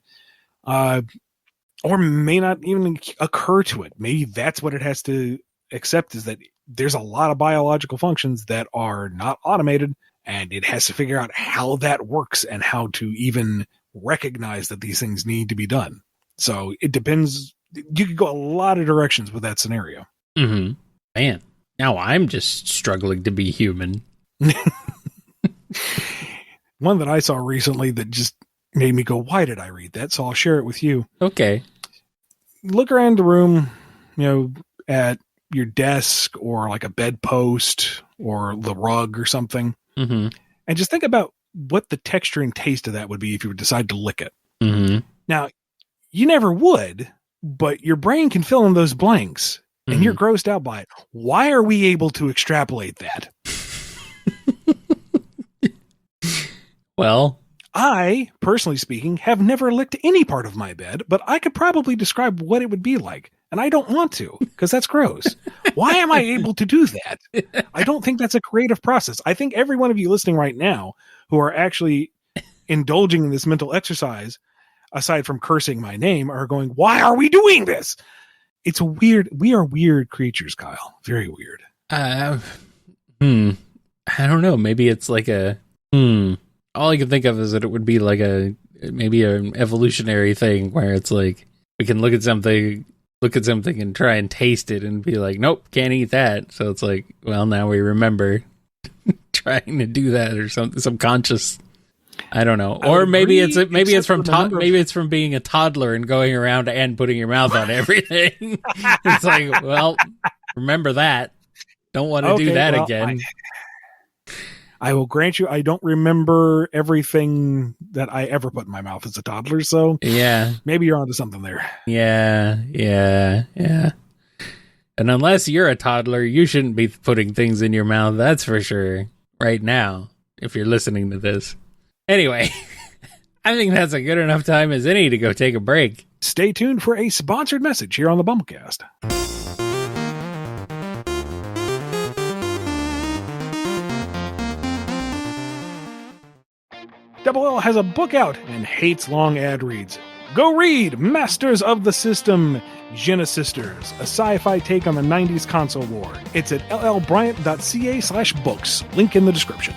Or may not even occur to it. Maybe that's what it has to accept, is that there's a lot of biological functions that are not automated, and it has to figure out how that works and how to even recognize that these things need to be done. So it depends. You could go a lot of directions with that scenario. Man, now I'm just struggling to be human. One that I saw recently that just made me go, why did I read that? So I'll share it with you. Okay. Look around the room, at your desk or like a bedpost or the rug or something. And just think about what the texture and taste of that would be if you would decide to lick it. Now, you never would, but your brain can fill in those blanks, and you're grossed out by it. Why are we able to extrapolate that? Well, I, personally speaking, have never licked any part of my bed, but I could probably describe what it would be like. And I don't want to, because that's gross. Why am I able to do that? I don't think that's a creative process. I think every one of you listening right now who are actually indulging in this mental exercise, aside from cursing my name, are going, why are we doing this? It's weird. We are weird creatures, Kyle. Very weird. I don't know. Maybe it's like all I can think of is that it would be like maybe an evolutionary thing where it's like we can look at something look at something and try and taste it and be like, nope, can't eat that. So it's like, well, now we remember trying to do that or something subconscious. I don't know. Or maybe it's from being a toddler and going around and putting your mouth on everything. It's like, well, remember that. Don't want to do that again. I will grant you, I don't remember everything that I ever put in my mouth as a toddler, so yeah, maybe you're onto something there. Yeah. And unless you're a toddler, you shouldn't be putting things in your mouth, that's for sure, right now, if you're listening to this. Anyway, I think that's a good enough time as any to go take a break. Stay tuned for a sponsored message here on the BumbleKast. Double L has a book out and hates long ad reads. Go read Masters of the System, Jennie Sisters, a sci-fi take on the 90s console war. It's at llbryant.ca/books. Link in the description.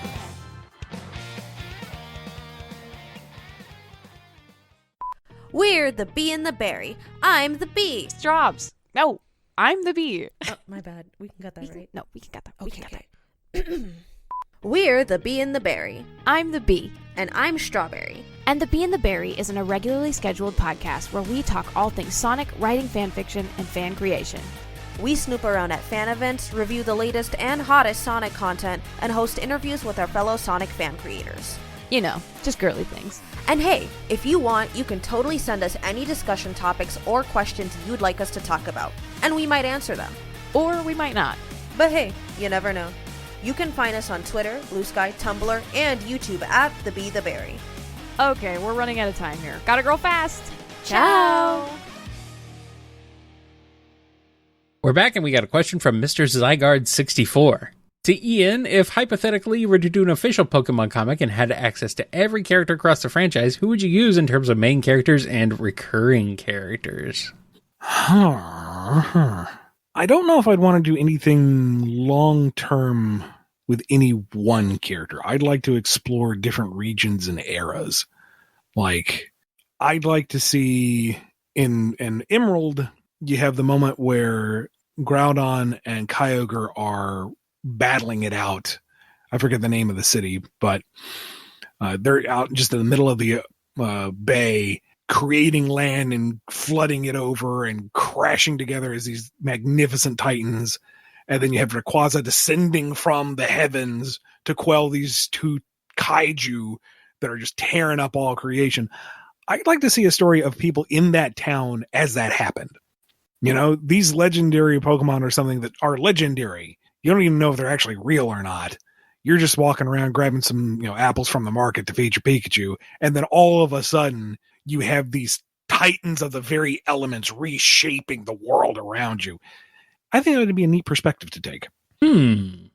We're the bee and the berry. I'm the bee. Straws. No, I'm the bee. Oh, my bad. We can cut that, right? No, we can cut that. Okay. We're the bee and the berry. I'm the bee. And I'm Strawberry. And The Bee and the Berry is an irregularly scheduled podcast where we talk all things Sonic, writing fan fiction, and fan creation. We snoop around at fan events, review the latest and hottest Sonic content, and host interviews with our fellow Sonic fan creators. You know, just girly things. And hey, if you want, you can totally send us any discussion topics or questions you'd like us to talk about, and we might answer them. Or we might not. But hey, you never know. You can find us on Twitter, Blue Sky, Tumblr, and YouTube at The Bee the Berry. Okay, we're running out of time here. Gotta grow fast. Ciao! We're back and we got a question from Mr. Zygarde64. To Ian, if hypothetically you were to do an official Pokemon comic and had access to every character across the franchise, who would you use in terms of main characters and recurring characters? I don't know if I'd want to do anything long-term with any one character. I'd like to explore different regions and eras. Like, I'd like to see in Emerald, you have the moment where Groudon and Kyogre are battling it out. I forget the name of the city, but they're out just in the middle of the bay, creating land and flooding it over and crashing together as these magnificent titans. And then you have Rayquaza descending from the heavens to quell these two kaiju that are just tearing up all creation. I'd like to see a story of people in that town as that happened. You know, these legendary Pokemon are something that are legendary. You don't even know if they're actually real or not. You're just walking around grabbing some, apples from the market to feed your Pikachu. And then all of a sudden you have these titans of the very elements reshaping the world around you. I think that would be a neat perspective to take. Give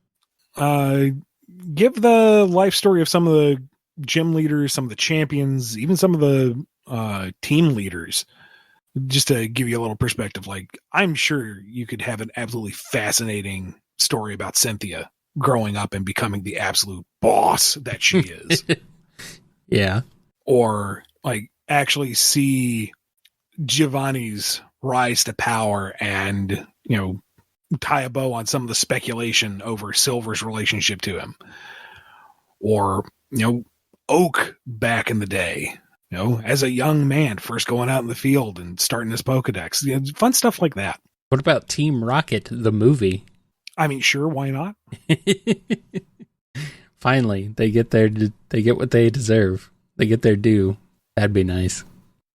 the life story of some of the gym leaders, some of the champions, even some of the team leaders, just to give you a little perspective. Like, I'm sure you could have an absolutely fascinating story about Cynthia growing up and becoming the absolute boss that she is. Yeah. Or like actually see Giovanni's rise to power and, tie a bow on some of the speculation over Silver's relationship to him. Or, Oak back in the day, as a young man first going out in the field and starting his Pokedex. Fun stuff like that. What about Team Rocket, the movie? I mean, sure, why not? Finally, they get what they deserve. They get their due. That'd be nice.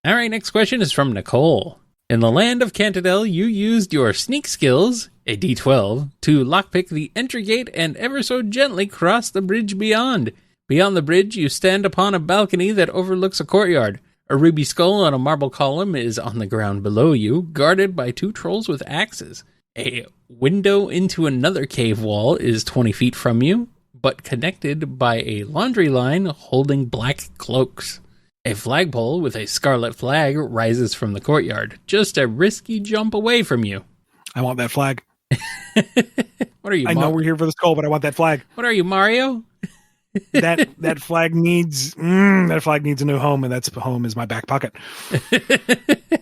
All right, next question is from Nicole. In the land of Cantadel, you used your sneak skills, a D12, to lockpick the entry gate and ever so gently cross the bridge beyond. Beyond the bridge, you stand upon a balcony that overlooks a courtyard. A ruby skull on a marble column is on the ground below you, guarded by two trolls with axes. A window into another cave wall is 20 feet from you, but connected by a laundry line holding black cloaks. A flagpole with a scarlet flag rises from the courtyard, just a risky jump away from you. I want that flag. What are you? I know we're here for the skull, but I want that flag. What are you, Mario? that flag needs a new home, and that's home is my back pocket.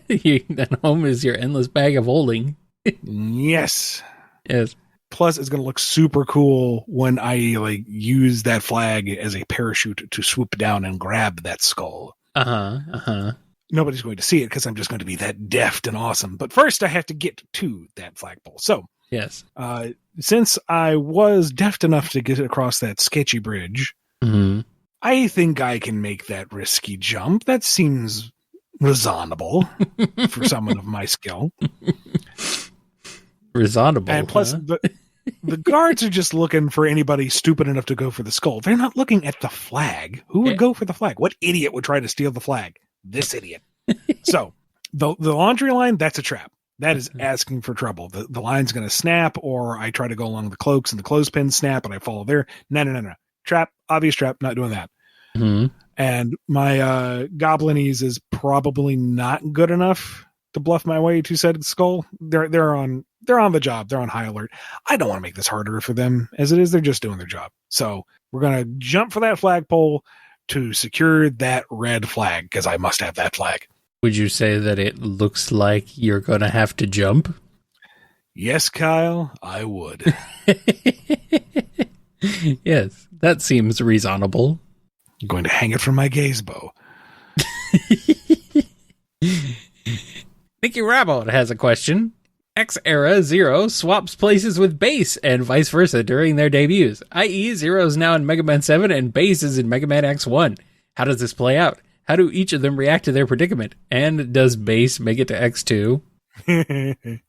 That home is your endless bag of holding. Yes. Yes. Plus, it's going to look super cool when I use that flag as a parachute to swoop down and grab that skull. Nobody's going to see it because I'm just going to be that deft and awesome. But first, I have to get to that flagpole. So, yes. Since I was deft enough to get across that sketchy bridge, I think I can make that risky jump. That seems reasonable for someone of my skill. Reasonable. And plus, the guards are just looking for anybody stupid enough to go for the skull. They're not looking at the flag. Who would go for the flag? What idiot would try to steal the flag? This idiot. So the laundry line, that's a trap. That is asking for trouble. The line's going to snap, or I try to go along the cloaks and the clothespins snap and I follow there. No. Trap, obvious trap, not doing that. And my goblinese is probably not good enough to bluff my way to said skull. They're on the job. They're on high alert. I don't want to make this harder for them. As it is, they're just doing their job. So we're going to jump for that flagpole to secure that red flag, because I must have that flag. Would you say that it looks like you're going to have to jump? Yes, Kyle, I would. Yes, that seems reasonable. I'm going to hang it from my gaze bow. Nicky Rabot has a question. X-Era Zero swaps places with Bass and vice versa during their debuts, i.e. Zero is now in Mega Man 7 and Bass is in Mega Man X1. How does this play out? How do each of them react to their predicament? And does Bass make it to X2?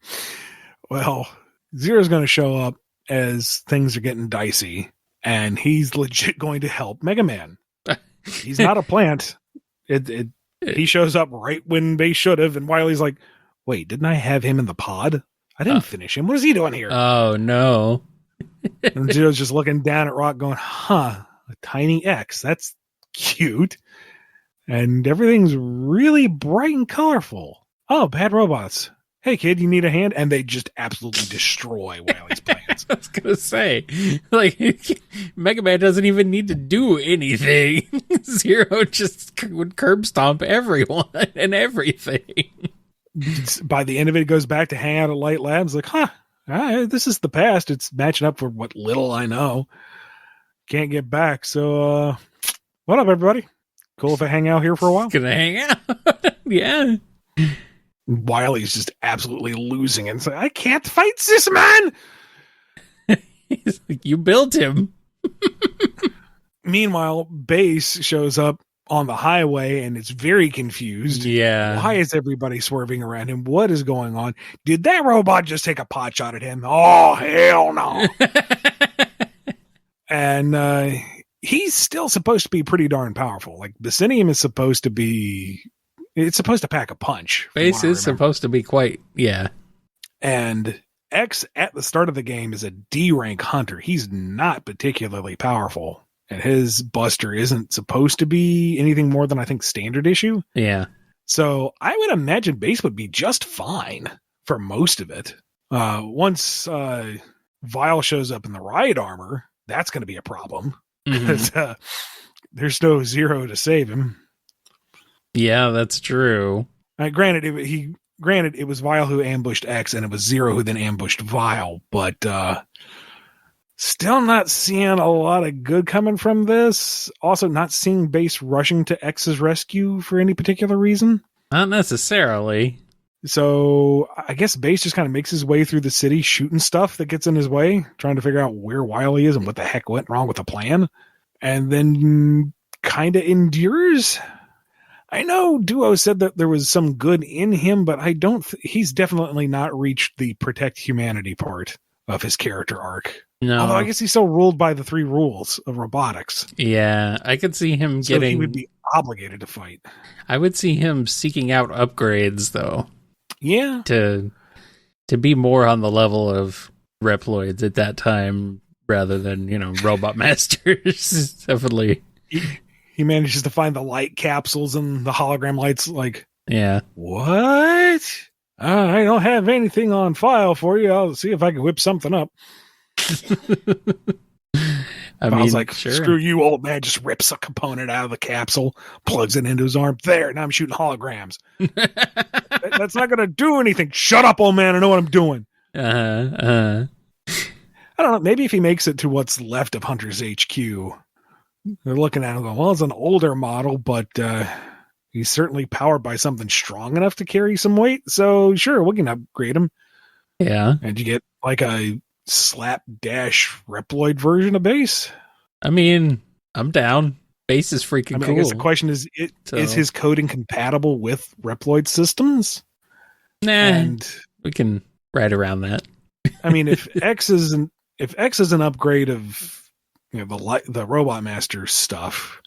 Well, Zero's going to show up as things are getting dicey, and he's legit going to help Mega Man. He's not a plant. He shows up right when Bass should have, and Wily's like, wait, didn't I have him in the pod? I didn't finish him. What is he doing here? Oh, no. And Zero's just looking down at Rock going, a tiny X. That's cute. And everything's really bright and colorful. Oh, bad robots. Hey, kid, you need a hand? And they just absolutely destroy Wily's plans. I was going to say, Mega Man doesn't even need to do anything. Zero just would curb stomp everyone and everything. By the end of it, it goes back to hang out at Light Labs. Like, this is the past. It's matching up for what little I know. Can't get back. So, what up, everybody? Cool if I hang out here for a while? Gonna hang out. Yeah. Wily's just absolutely losing and saying, I can't fight this man. He's like, you built him. Meanwhile, Bass shows up on the highway and it's very confused. Yeah. Why is everybody swerving around him? What is going on? Did that robot just take a pot shot at him? Oh, hell no. And he's still supposed to be pretty darn powerful. Like, Basinium is supposed to be... It's supposed to pack a punch. Bass is supposed to be quite... Yeah. And X at the start of the game is a D rank hunter. He's not particularly powerful. And his buster isn't supposed to be anything more than, I think, standard issue. Yeah. So I would imagine Bass would be just fine for most of it. Once Vile shows up in the riot armor, that's going to be a problem. Because there's no Zero to save him. Yeah, that's true. Granted, it was Vile who ambushed X, and it was Zero who then ambushed Vile, but still not seeing a lot of good coming from this. Also, not seeing Bass rushing to X's rescue for any particular reason. Not necessarily. So I guess Bass just kind of makes his way through the city, shooting stuff that gets in his way, trying to figure out where Wily is and what the heck went wrong with the plan, and then kind of endures. I know Duo said that there was some good in him, but I don't. He's definitely not reached the protect humanity part of his character arc. No. Although I guess he's still ruled by the 3 rules of robotics. Yeah, I could see him getting... he would be obligated to fight. I would see him seeking out upgrades, though. Yeah. To be more on the level of Reploids at that time, rather than, Robot Masters. Definitely. He manages to find the light capsules and the hologram lights, like... Yeah. What? I don't have anything on file for you. I'll see if I can whip something up. I I was mean, like, sure. screw you, old man. Just rips a component out of the capsule, plugs it into his arm. There, now I'm shooting holograms. That's not going to do anything. Shut up, old man. I know what I'm doing. I don't know. Maybe if he makes it to what's left of Hunter's HQ, they're looking at him going, well, it's an older model, but he's certainly powered by something strong enough to carry some weight. So sure, we can upgrade him. Yeah. And you get like a slapdash Reploid version of Base. I mean, I'm down. Base is freaking cool. I guess the question is, is his coding compatible with Reploid systems? Nah, and we can ride around that. I mean, if X is an upgrade of the Robot Master stuff,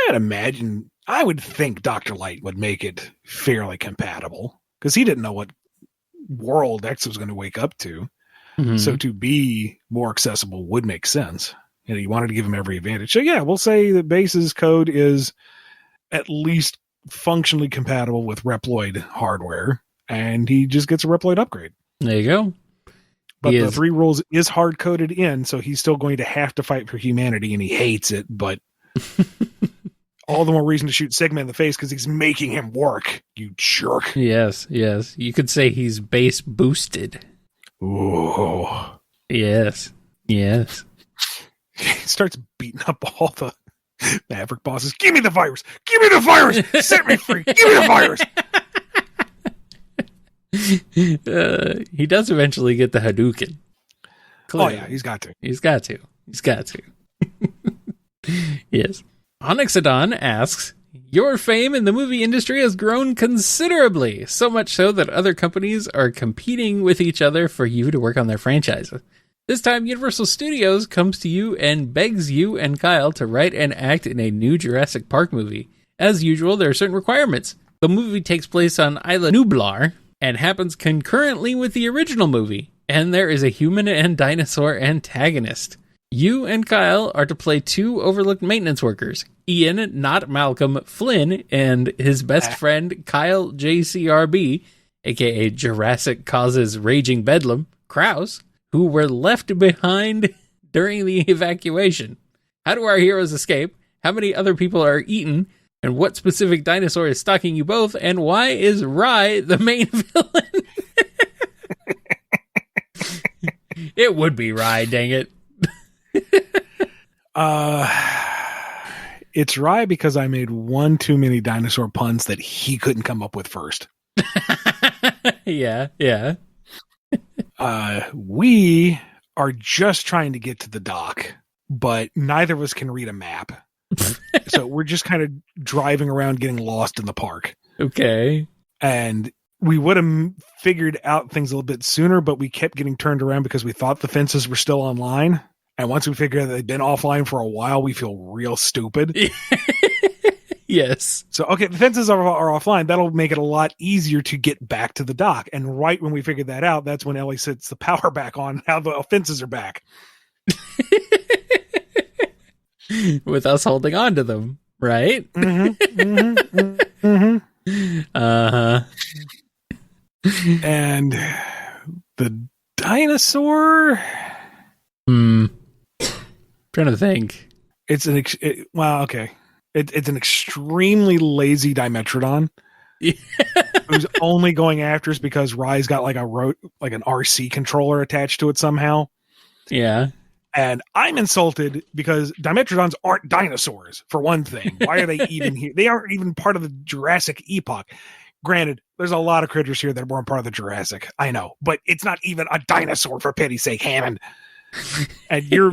I would think Dr. Light would make it fairly compatible because he didn't know what world X was going to wake up to. Mm-hmm. So to be more accessible would make sense. And he wanted to give him every advantage. So yeah, we'll say that Base's code is at least functionally compatible with Reploid hardware, and he just gets a Reploid upgrade. There you go. But the 3 rules is hard coded in, so he's still going to have to fight for humanity, and he hates it. But all the more reason to shoot Sigma in the face because he's making him work. You jerk. Yes. You could say he's base boosted. Ooh. Yes. He starts beating up all the Maverick bosses. Give me the virus! Give me the virus! Set me free! Give me the virus! He does eventually get the Hadouken. Clearly. Oh yeah, he's got to. He's got to. Yes. Onyxodon asks, your fame in the movie industry has grown considerably, so much so that other companies are competing with each other for you to work on their franchises. This time, Universal Studios comes to you and begs you and Kyle to write and act in a new Jurassic Park movie. As usual, there are certain requirements. The movie takes place on Isla Nublar and happens concurrently with the original movie, and there is a human and dinosaur antagonist. You and Kyle are to play 2 overlooked maintenance workers, Ian, not Malcolm, Flynn, and his best friend, Kyle JCRB, aka Jurassic Causes Raging Bedlam, Krause, who were left behind during the evacuation. How do our heroes escape? How many other people are eaten? And what specific dinosaur is stalking you both? And why is Rye the main villain? It would be Rye, dang it. It's Rye because I made one too many dinosaur puns that he couldn't come up with first. Yeah. We are just trying to get to the dock, but neither of us can read a map. So we're just kind of driving around getting lost in the park. Okay. And we would have figured out things a little bit sooner, but we kept getting turned around because we thought the fences were still online. And once we figure out they've been offline for a while, we feel real stupid. Yes. So, okay, the fences are offline. That'll make it a lot easier to get back to the dock. And right when we figured that out, that's when Ellie sets the power back on. Now the fences are back. With us holding on to them, right? Uh-huh. And the dinosaur... Trying to think. It's an okay. It's an extremely lazy Dimetrodon who's only going after us because Rye's got like an RC controller attached to it somehow. Yeah. And I'm insulted because Dimetrodons aren't dinosaurs, for one thing. Why are they even here? They aren't even part of the Jurassic epoch. Granted, there's a lot of critters here that weren't part of the Jurassic. I know. But it's not even a dinosaur, for pity's sake, Hammond. And you're,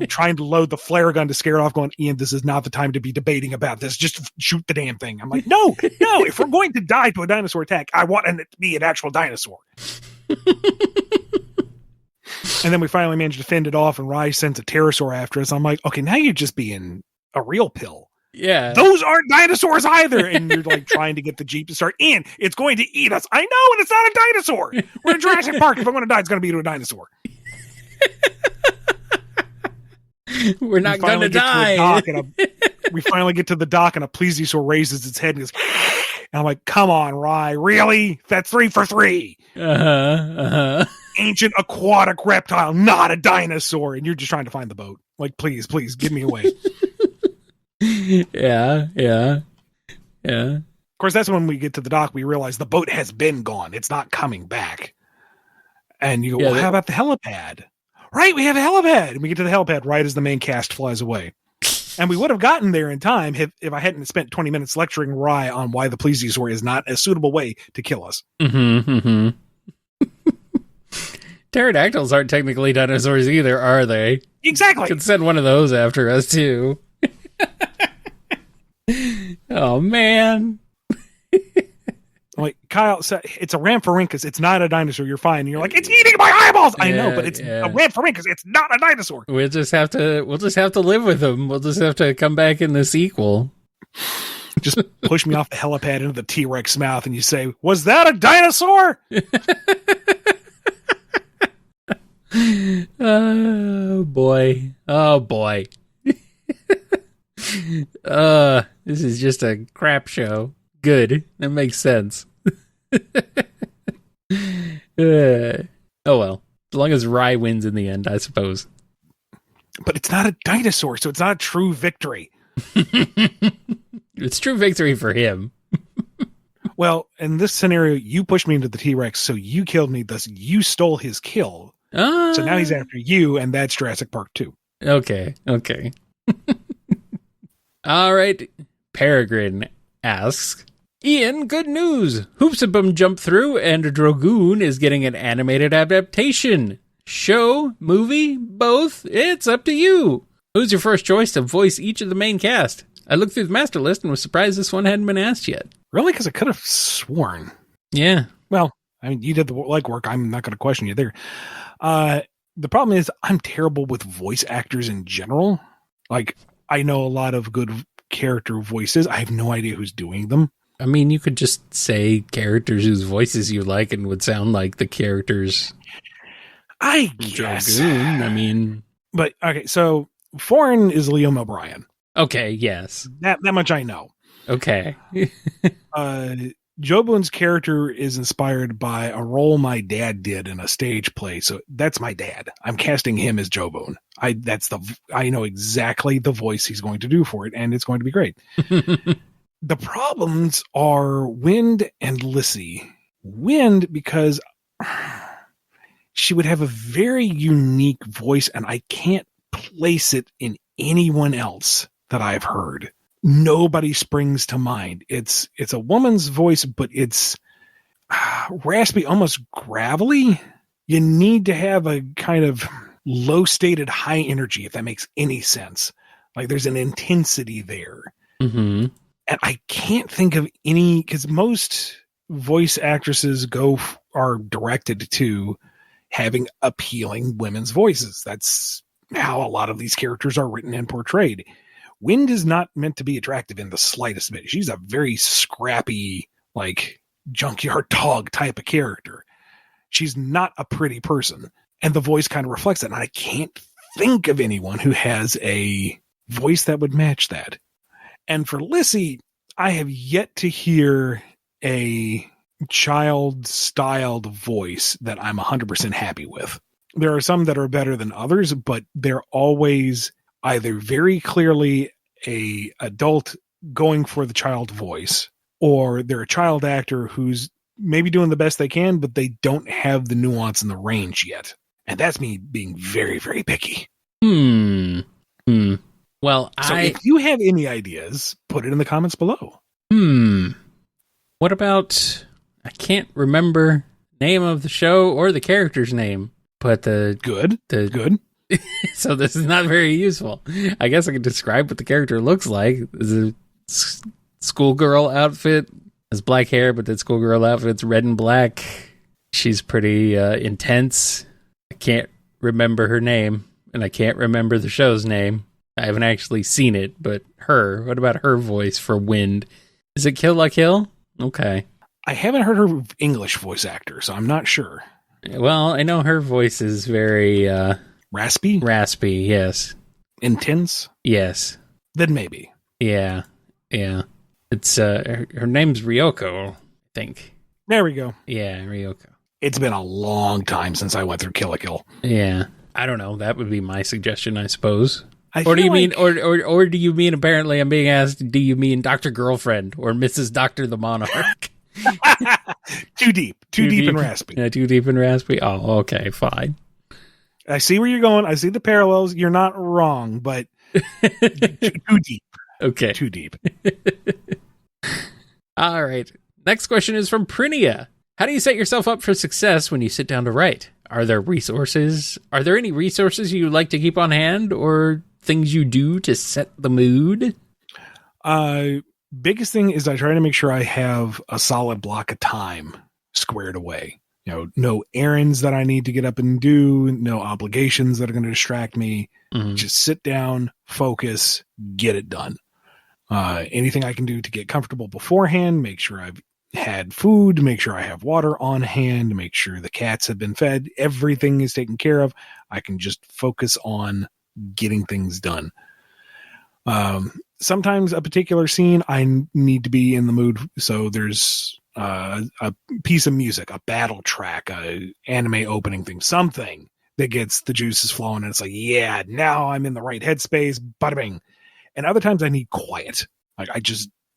trying to load the flare gun to scare it off going, Ian, this is not the time to be debating about this. Just shoot the damn thing. I'm like, no, if we're going to die to a dinosaur attack, I want it to be an actual dinosaur. And then we finally managed to fend it off, and Rye sends a pterosaur after us. I'm like, okay, now you're just being a real pill. Yeah. Those aren't dinosaurs either. And you're like trying to get the Jeep to start in. It's going to eat us. I know, and it's not a dinosaur. We're in Jurassic Park. If I'm going to die, it's going to be to a dinosaur. We're not going to die. We finally get to the dock, and a plesiosaur raises its head and goes, and I'm like, come on, Rye, really? That's 3 for 3. ancient aquatic reptile, not a dinosaur. And you're just trying to find the boat. Like, please, give me away. Yeah. Of course, that's when we get to the dock, we realize the boat has been gone. It's not coming back. And you go, well, how about the helipad? Right, we have a helipad. And we get to the helipad right as the main cast flies away. And we would have gotten there in time if I hadn't spent 20 minutes lecturing Rye on why the plesiosaur is not a suitable way to kill us. Pterodactyls aren't technically dinosaurs either, are they? Exactly. Could send one of those after us, too. Oh, man. Like, Kyle said, it's a Rhamphorhynchus. It's not a dinosaur. You're fine. And you're like, it's eating my eyeballs. I know, but it's a Rhamphorhynchus. It's not a dinosaur. We'll just have to live with them. We'll just have to come back in the sequel. Just push me off the helipad into the T-Rex mouth and you say, was that a dinosaur? Oh, boy. This is just a crap show. Good. That makes sense. Oh, well. As long as Rye wins in the end, I suppose. But it's not a dinosaur, so it's not a true victory. It's true victory for him. Well, in this scenario, you pushed me into the T-Rex, so you killed me, thus you stole his kill. So now he's after you, and that's Jurassic Park 2. Okay. All right. Peregrine asks, Ian, good news. Hoopsabum Jump Through and Dragoon is getting an animated adaptation. Show, movie, both. It's up to you. Who's your first choice to voice each of the main cast? I looked through the master list and was surprised this one hadn't been asked yet. Really? Because I could have sworn. Yeah. Well, I mean, you did the legwork. I'm not going to question you there. The problem is I'm terrible with voice actors in general. Like, I know a lot of good character voices. I have no idea who's doing them. I mean, you could just say characters whose voices you like and would sound like the characters. I guess. Dragoon, I mean. But, okay, so foreign is Liam O'Brien. Okay, yes. That much I know. Okay. Joe Boone's character is inspired by a role my dad did in a stage play. So that's my dad. I'm casting him as Joe Boone. I know exactly the voice he's going to do for it, and it's going to be great. The problems are Wind and Lissy. Wind, because she would have a very unique voice, and I can't place it in anyone else that I've heard. Nobody springs to mind. It's a woman's voice, but it's raspy, almost gravelly. You need to have a kind of low-stated high energy, if that makes any sense. Like there's an intensity there. Mm-hmm. And I can't think of any, because most voice actresses are directed to having appealing women's voices. That's how a lot of these characters are written and portrayed. Wind is not meant to be attractive in the slightest bit. She's a very scrappy, like, junkyard dog type of character. She's not a pretty person. And the voice kind of reflects that. And I can't think of anyone who has a voice that would match that. And for Lissy, I have yet to hear a child-styled voice that I'm 100% happy with. There are some that are better than others, but they're always either very clearly a adult going for the child voice, or they're a child actor who's maybe doing the best they can, but they don't have the nuance and the range yet. And that's me being very, very picky. Well, so if you have any ideas, put it in the comments below. What about, I can't remember name of the show or the character's name, but Good. So this is not very useful. I guess I can describe what the character looks like. It's a schoolgirl outfit. Has black hair, but that schoolgirl outfit's red and black. She's pretty intense. I can't remember her name, and I can't remember the show's name. I haven't actually seen it, but what about her voice for Wind? Is it Kill La Kill? Okay. I haven't heard her English voice actor, so I'm not sure. Well, I know her voice is very... Raspy? Raspy, yes. Intense? Yes. Then maybe. Yeah. It's her name's Ryoko, I think. There we go. Yeah, Ryoko. it's been a long time since I went through Kill la Kill. Yeah. I don't know. That would be my suggestion, I suppose. I Or do feel you mean, like- or do you mean, apparently I'm being asked, do you mean Dr. Girlfriend or Mrs. Dr. the Monarch? Too deep and raspy. Yeah, too deep and raspy. Oh, okay, fine. I see where you're going. I see the parallels. You're not wrong, but too deep. Okay. Too deep. All right. Next question is from Prinia. How do you set yourself up for success when you sit down to write? Are there resources? Are there any resources you like to keep on hand or things you do to set the mood? Biggest thing is I try to make sure I have a solid block of time squared away. No errands that I need to get up and do, no obligations that are going to distract me. Mhm. Just sit down, focus, get it done. Anything I can do to get comfortable beforehand, make sure I've had food, make sure I have water on hand, make sure the cats have been fed, everything is taken care of. I can just focus on getting things done. Sometimes a particular scene, I need to be in the mood. So there's a piece of music, a battle track, a anime opening theme, something that gets the juices flowing. And it's like, yeah, now I'm in the right headspace, bada bing. And other times I need quiet. Like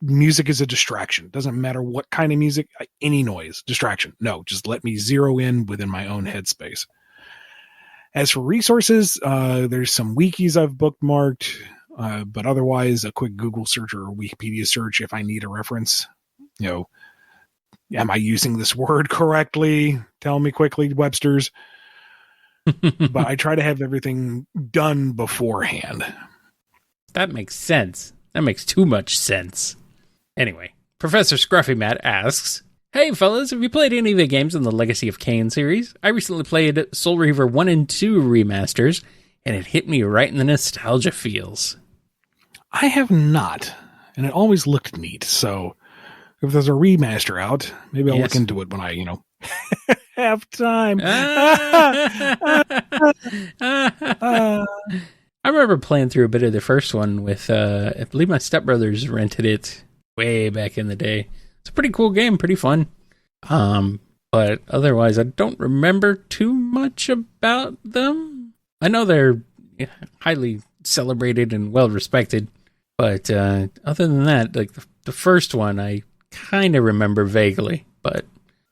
music is a distraction. It doesn't matter what kind of music, any noise, distraction. No, just let me zero in within my own headspace. As for resources, there's some wikis I've bookmarked, but otherwise a quick Google search or a Wikipedia search if I need a reference. Am I using this word correctly? Tell me quickly, Webster's. But I try to have everything done beforehand. That makes sense. That makes too much sense. Anyway, Professor Scruffy Matt asks, hey fellas, have you played any of the games in the Legacy of Kain series? I recently played Soul Reaver 1 and 2 remasters, and it hit me right in the nostalgia feels. I have not, and it always looked neat, so if there's a remaster out, maybe I'll look into it when I, have time. I remember playing through a bit of the first one with, I believe my stepbrothers rented it way back in the day. It's a pretty cool game, pretty fun. But otherwise, I don't remember too much about them. I know they're highly celebrated and well respected, but other than that, like the first one, I kind of remember vaguely, but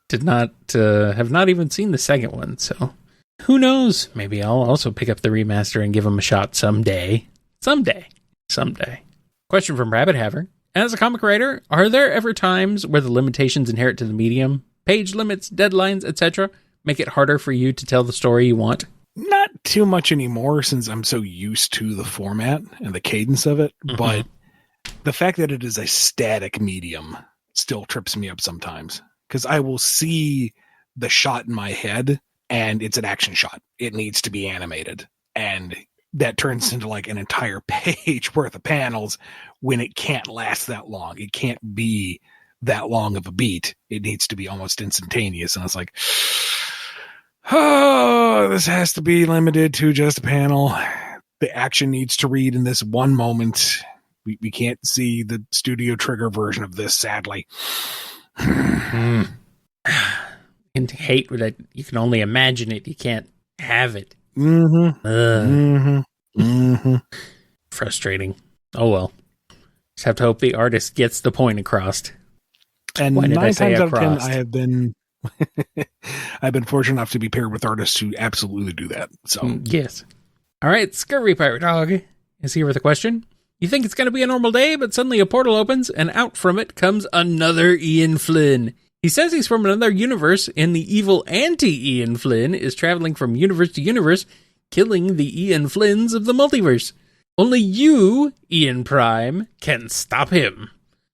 did not have not even seen the second one, so who knows? Maybe I'll also pick up the remaster and give them a shot someday. Someday. Question from Rabbit Haver. As a comic writer, are there ever times where the limitations inherent to the medium, page limits, deadlines, etc., make it harder for you to tell the story you want? Not too much anymore since I'm so used to the format and the cadence of it, but the fact that it is a static medium still trips me up sometimes because I will see the shot in my head and it's an action shot. It needs to be animated. And that turns into like an entire page worth of panels when it can't last that long. It can't be that long of a beat. It needs to be almost instantaneous. And I was like, oh, this has to be limited to just a panel. The action needs to read in this one moment. We can't see the Studio Trigger version of this, sadly. And hate that you can only imagine it, you can't have it. Frustrating. Oh well. Just have to hope the artist gets the point across. And Why did 9 I say times out of 10, across? I have been I've been fortunate enough to be paired with artists who absolutely do that. So Yes. All right, Scurry Pirate Dog is here with a question. You think it's going to be a normal day, but suddenly a portal opens, and out from it comes another Ian Flynn. He says he's from another universe, and the evil anti-Ian Flynn is traveling from universe to universe, killing the Ian Flynns of the multiverse. Only you, Ian Prime, can stop him.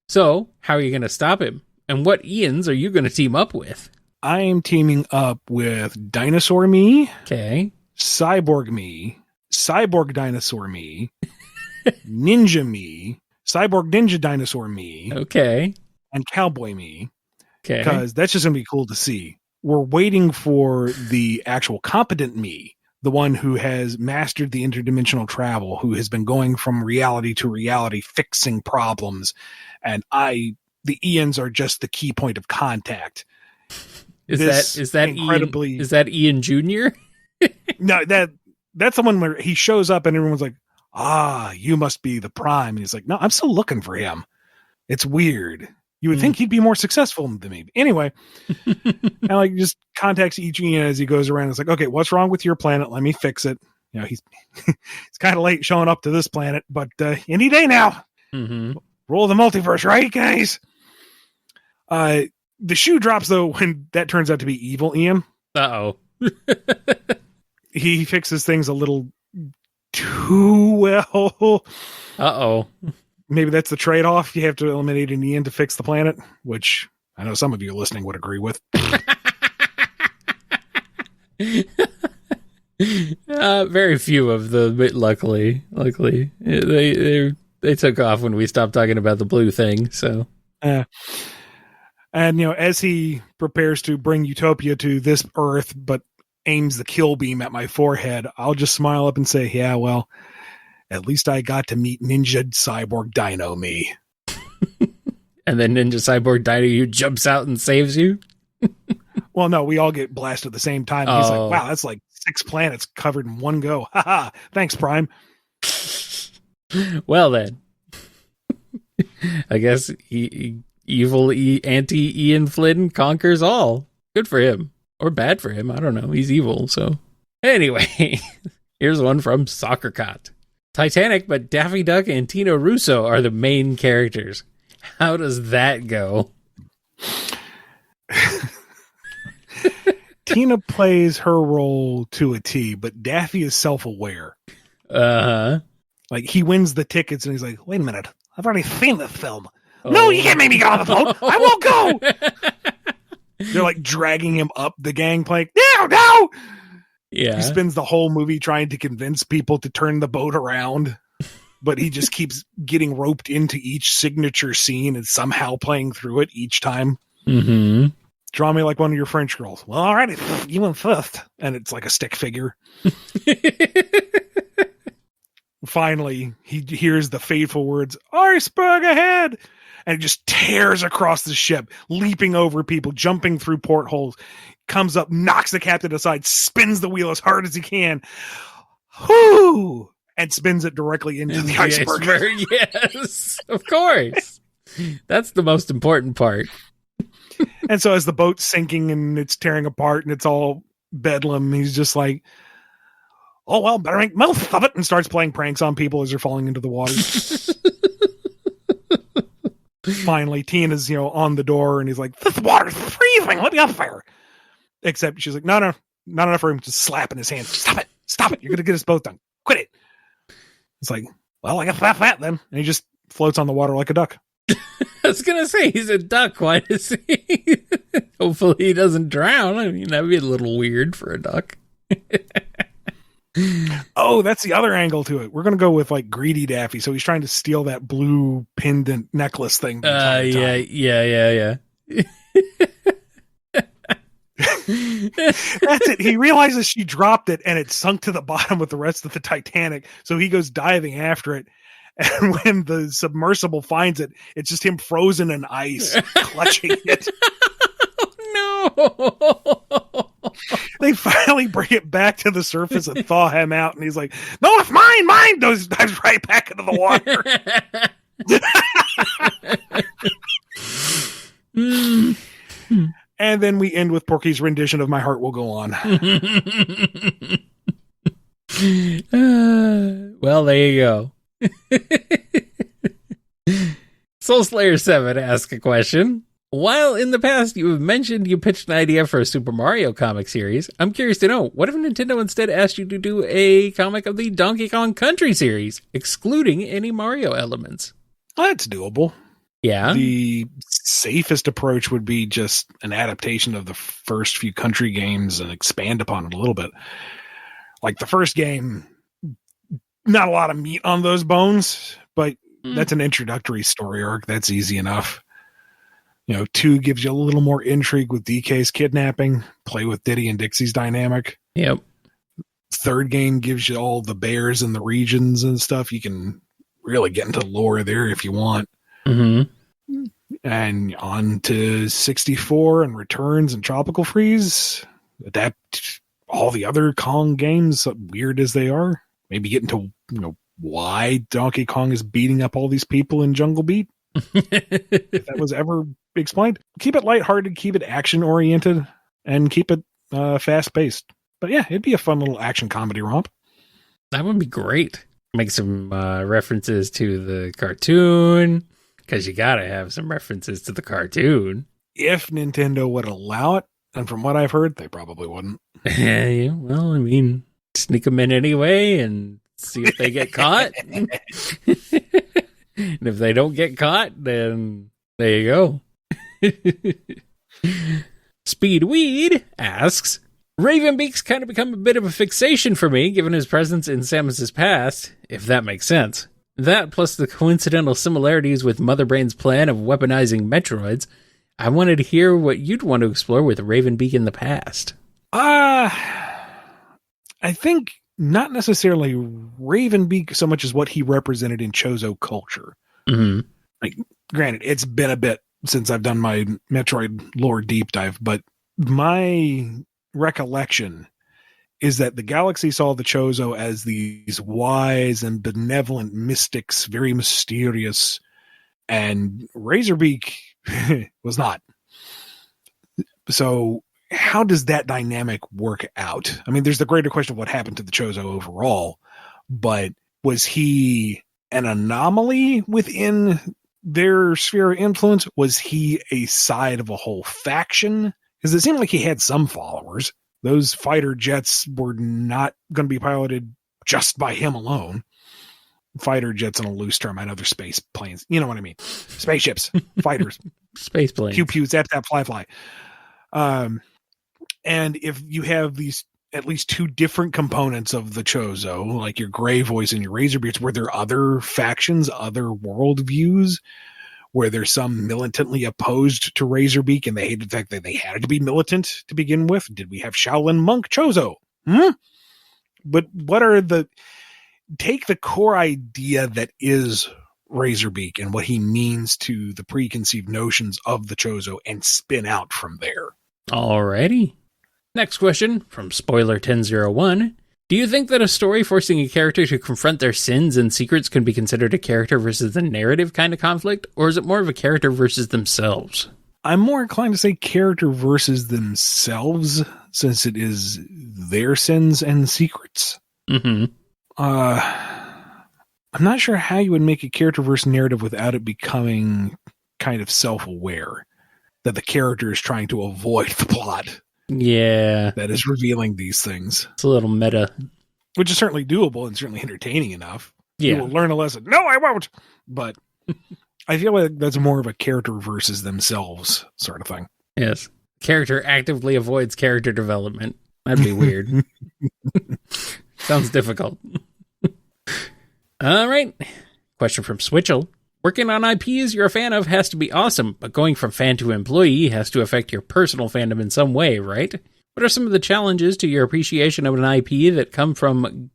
So, how are you going to stop him? And what Ians are you going to team up with? I am teaming up with Dinosaur Me, Okay. Cyborg Me, Cyborg Dinosaur Me, Ninja Me, Cyborg Ninja Dinosaur Me, Okay. and Cowboy Me. Okay. Because that's just going to be cool to see. We're waiting for the actual competent me, the one who has mastered the interdimensional travel, who has been going from reality to reality, fixing problems. And the Ians are just the key point of contact. Is that incredibly Ian, is that Ian Jr.? No, that's the one where he shows up and everyone's like, you must be the Prime. And he's like, no, I'm still looking for him. It's weird. You would think he'd be more successful than me. Anyway, and like just contacts each Ian as he goes around. It's like, okay, what's wrong with your planet? Let me fix it. You know, he's kind of late showing up to this planet, but any day now. Mm-hmm. Roll the multiverse, right, guys? The shoe drops though when that turns out to be evil Ian. Uh-oh. He fixes things a little too well. Uh-oh. Maybe that's the trade-off. You have to eliminate an Ian to fix the planet, which I know some of you listening would agree with. Very few of them, but luckily. They took off when we stopped talking about the blue thing, so. And, you know, as he prepares to bring Utopia to this Earth, but aims the kill beam at my forehead, I'll just smile up and say, yeah, well, at least I got to meet Ninja Cyborg Dino me. And then Ninja Cyborg Dino you jumps out and saves you? Well, no, we all get blasted at the same time. Oh. He's like, wow, that's like 6 planets covered in one go. Haha, thanks, Prime. Well, then. I guess evil anti-Ian Flynn conquers all. Good for him. Or bad for him. I don't know. He's evil, so. Anyway, here's one from Soccercott. Titanic, but Daffy Duck and Tino Russo are the main characters. How does that go? Tina plays her role to a T, but Daffy is self-aware. Uh-huh. Like, he wins the tickets, and he's like, wait a minute. I've already seen the film. Oh. No, you can't make me get on the boat. I won't go. They're, like, dragging him up the gangplank. No! Yeah. He spends the whole movie trying to convince people to turn the boat around, but he just keeps getting roped into each signature scene and somehow playing through it each time. Mm-hmm. Draw me like one of your French girls. Well, all right, you went first. And it's like a stick figure. Finally, he hears the fateful words, iceberg ahead! And he just tears across the ship, leaping over people, jumping through portholes, comes up, knocks the captain aside, spins the wheel as hard as he can. Whoo! And spins it directly into the iceberg. Yes, of course. That's the most important part. And so as the boat's sinking and it's tearing apart and it's all bedlam, he's just like, oh, well, better make most of it, and starts playing pranks on people as they're falling into the water. Finally, Tina's, on the door, and he's like, this water's freezing, let me up there. Except she's like, no, not enough for him to slap in his hand. Stop it, you're going to get us both done. Quit it. It's like, well, I guess that's that then. And he just floats on the water like a duck. I was going to say, he's a duck. Why does he? Hopefully he doesn't drown. I mean, that'd be a little weird for a duck. Oh, that's the other angle to it. We're going to go with like greedy Daffy. So he's trying to steal that blue pendant necklace thing. Yeah. That's it. He realizes she dropped it and it sunk to the bottom with the rest of the Titanic. So he goes diving after it. And when the submersible finds it, it's just him frozen in ice, clutching it. No. They finally bring it back to the surface and thaw him out. And he's like, no, it's mine. Dives right back into the water. And then we end with Porky's rendition of My Heart Will Go On. Well, there you go. Soulslayer7 asks a question. While in the past you have mentioned you pitched an idea for a Super Mario comic series, I'm curious to know, what if Nintendo instead asked you to do a comic of the Donkey Kong Country series, excluding any Mario elements? That's doable. Yeah. The safest approach would be just an adaptation of the first few country games and expand upon it a little bit. Like the first game, not a lot of meat on those bones, but that's an introductory story arc. That's easy enough. 2 gives you a little more intrigue with DK's kidnapping, play with Diddy and Dixie's dynamic. Yep. Third game gives you all the bears and the regions and stuff. You can really get into lore there if you want. Mm-hmm. and on to 64 and Returns and Tropical Freeze. Adapt all the other Kong games, weird as they are. Maybe get into why Donkey Kong is beating up all these people in Jungle Beat. If that was ever explained. Keep it lighthearted, keep it action oriented, and keep it fast paced. But yeah, it'd be a fun little action comedy romp. That would be great. Make some references to the cartoon, because you gotta have some references to the cartoon. If Nintendo would allow it, and from what I've heard, they probably wouldn't. Yeah, well, I mean, sneak them in anyway and see if they get caught. And if they don't get caught, then there you go. Speedweed asks, Ravenbeak's kind of become a bit of a fixation for me, given his presence in Samus's past, if that makes sense. That, plus the coincidental similarities with Motherbrain's plan of weaponizing Metroids, I wanted to hear what you'd want to explore with Ravenbeak in the past. I think not necessarily Ravenbeak so much as what he represented in Chozo culture. Mm-hmm. Like, granted, it's been a bit since I've done my Metroid lore deep dive, but my recollection is that the galaxy saw the Chozo as these wise and benevolent mystics, very mysterious, and Razorbeak was not. So how does that dynamic work out? I mean, there's the greater question of what happened to the Chozo overall, but was he an anomaly within their sphere of influence? Was he a side of a whole faction? Because it seemed like he had some followers. Those fighter jets were not going to be piloted just by him alone. Fighter jets in a loose term, I know they're space planes. You know what I mean? Spaceships, fighters, space planes, pew pew, zap zap, fly fly. And if you have these at least two different components of the Chozo, like your Gray Voice and your Razorbeards, were there other factions, other worldviews, where there's some militantly opposed to Razorbeak and they hated the fact that they had to be militant to begin with? Did we have Shaolin Monk Chozo? But what are take the core idea that is Razorbeak and what he means to the preconceived notions of the Chozo and spin out from there. Alrighty. Next question from Spoiler1001. Do you think that a story forcing a character to confront their sins and secrets can be considered a character versus the narrative kind of conflict, or is it more of a character versus themselves? I'm more inclined to say character versus themselves, since it is their sins and secrets. Mm-hmm. I'm not sure how you would make a character versus narrative without it becoming kind of self-aware that the character is trying to avoid the plot. Yeah. That is revealing these things. It's a little meta. Which is certainly doable and certainly entertaining enough. Yeah. You will learn a lesson. No, I won't. But I feel like that's more of a character versus themselves sort of thing. Yes. Character actively avoids character development. That'd be weird. Sounds difficult. All right. Question from Switchel. Working on IPs you're a fan of has to be awesome, but going from fan to employee has to affect your personal fandom in some way, right? What are some of the challenges to your appreciation of an IP that come with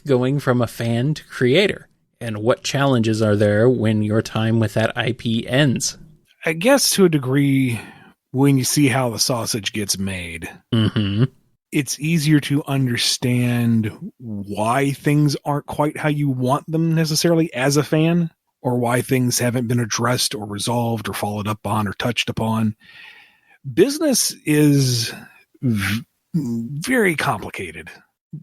going from a fan to creator? And what challenges are there when your time with that IP ends? I guess to a degree, when you see how the sausage gets made, it's easier to understand why things aren't quite how you want them necessarily as a fan, or why things haven't been addressed or resolved or followed up on or touched upon. Business is very complicated.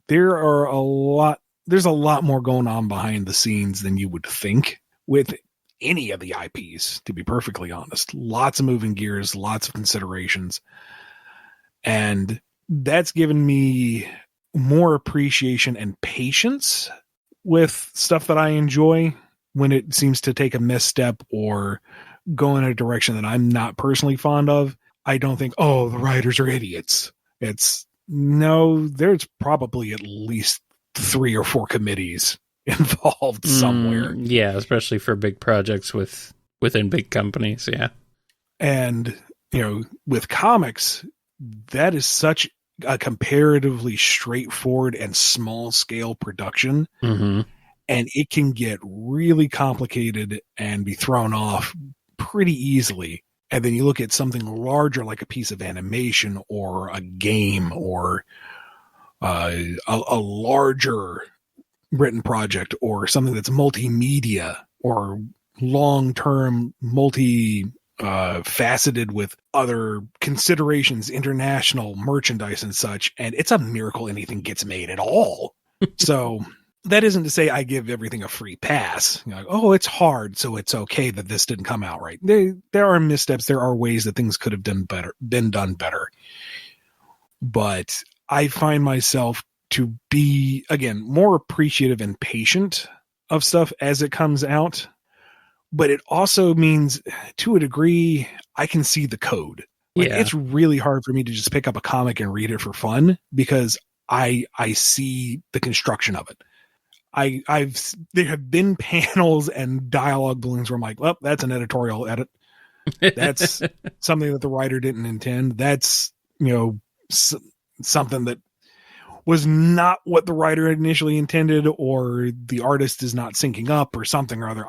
There's a lot more going on behind the scenes than you would think with any of the IPs, to be perfectly honest. Lots of moving gears, lots of considerations. And that's given me more appreciation and patience with stuff that I enjoy when it seems to take a misstep or go in a direction that I'm not personally fond of. I don't think, oh, the writers are idiots. There's probably at least 3 or 4 committees involved somewhere. Yeah, especially for big projects within big companies, yeah. And, with comics, that is such a comparatively straightforward and small scale production. And it can get really complicated and be thrown off pretty easily. And then you look at something larger like a piece of animation or a game or a larger written project or something that's multimedia or long-term faceted with other considerations, international merchandise and such. And it's a miracle anything gets made at all. So that isn't to say I give everything a free pass. You know, like, oh, it's hard, so it's okay that this didn't come out right. There are missteps. There are ways that things could have been done better. But I find myself to be, again, more appreciative and patient of stuff as it comes out. But it also means, to a degree, I can see the code. Like, it's really hard for me to just pick up a comic and read it for fun because I see the construction of it. There have been panels and dialogue balloons where I'm like, well, that's an editorial edit. That's something that the writer didn't intend. That's, something that was not what the writer initially intended, or the artist is not syncing up or something or other.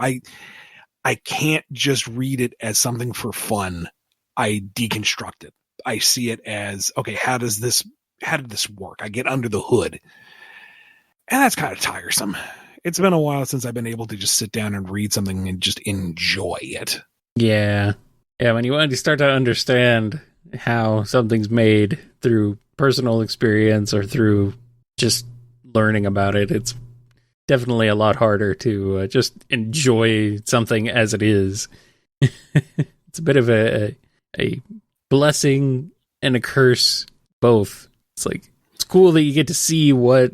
I can't just read it as something for fun. I deconstruct it. I see it as, okay, how did this work? I get under the hood. And that's kind of tiresome. It's been a while since I've been able to just sit down and read something and just enjoy it. Yeah. Yeah, when you start to understand how something's made through personal experience or through just learning about it, it's definitely a lot harder to just enjoy something as it is. It's a bit of a blessing and a curse, both. It's like, it's cool that you get to see what,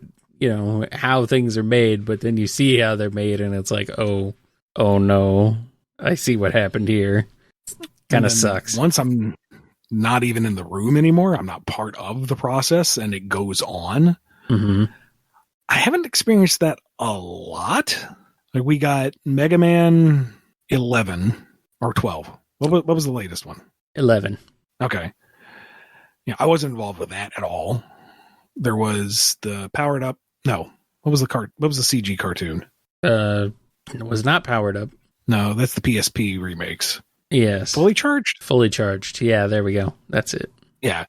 how things are made, but then you see how they're made and it's like, oh no, I see what happened here. Kind of sucks. Once I'm not even in the room anymore, I'm not part of the process and it goes on. Mm-hmm. I haven't experienced that a lot. Like, we got Mega Man 11 or 12. What was the latest one? 11. Okay. Yeah, I wasn't involved with that at all. There was the Powered Up. No, what was the CG cartoon? It was not Powered Up. No, that's the PSP remakes. Yes. Fully Charged? Fully Charged. Yeah, there we go. That's it. Yeah.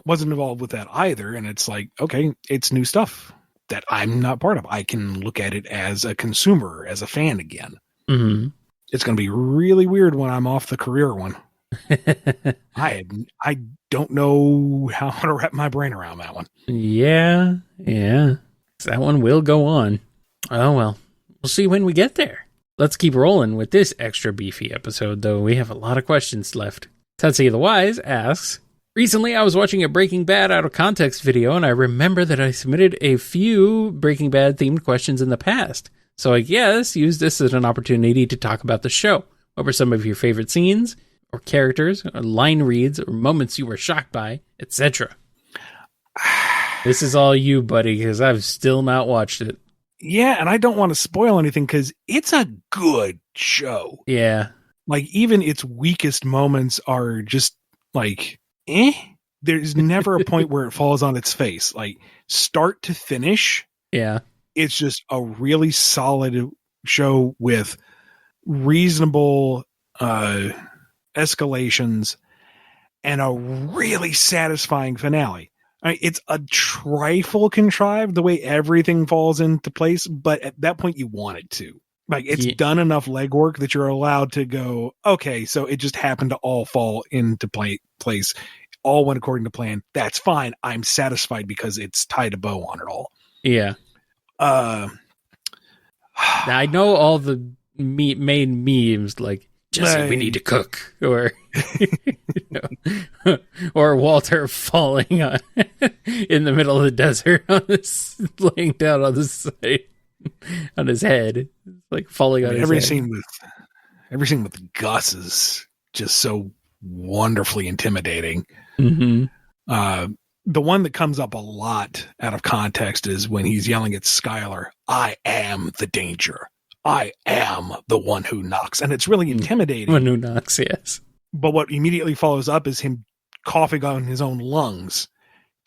Wasn't involved with that either. And it's like, okay, it's new stuff that I'm not part of. I can look at it as a consumer, as a fan again. Mm-hmm. It's going to be really weird when I'm off the career one. I don't know how to wrap my brain around that one. Yeah. That one will go on. Oh, well. We'll see when we get there. Let's keep rolling with this extra beefy episode, though. We have a lot of questions left. Tetsuya the Wise asks, recently I was watching a Breaking Bad out of context video, and I remember that I submitted a few Breaking Bad themed questions in the past. So I guess use this as an opportunity to talk about the show. What were some of your favorite scenes, or characters, or line reads, or moments you were shocked by, etc.? This is all you, buddy, because I've still not watched it. Yeah, and I don't want to spoil anything because it's a good show. Yeah. Like, even its weakest moments are just like, There's never a point where it falls on its face. Like, start to finish. Yeah. It's just a really solid show with reasonable escalations and a really satisfying finale. I mean, it's a trifle contrived the way everything falls into place, but at that point you want it to. Like, it's done enough legwork that you're allowed to go, okay, so it just happened to all fall into place. All went according to plan. That's fine. I'm satisfied because it's tied a bow on it all. Yeah. I know all the main memes, like, Jesse, we need to cook, or or Walter falling on in the middle of the desert on this, laying down on the side on his head, like falling on his head. Every scene with Gus is just so wonderfully intimidating. Mm-hmm. The one that comes up a lot out of context is when he's yelling at Skylar, "I am the danger. I am the one who knocks." And it's really intimidating. One who knocks, yes. But what immediately follows up is him coughing on his own lungs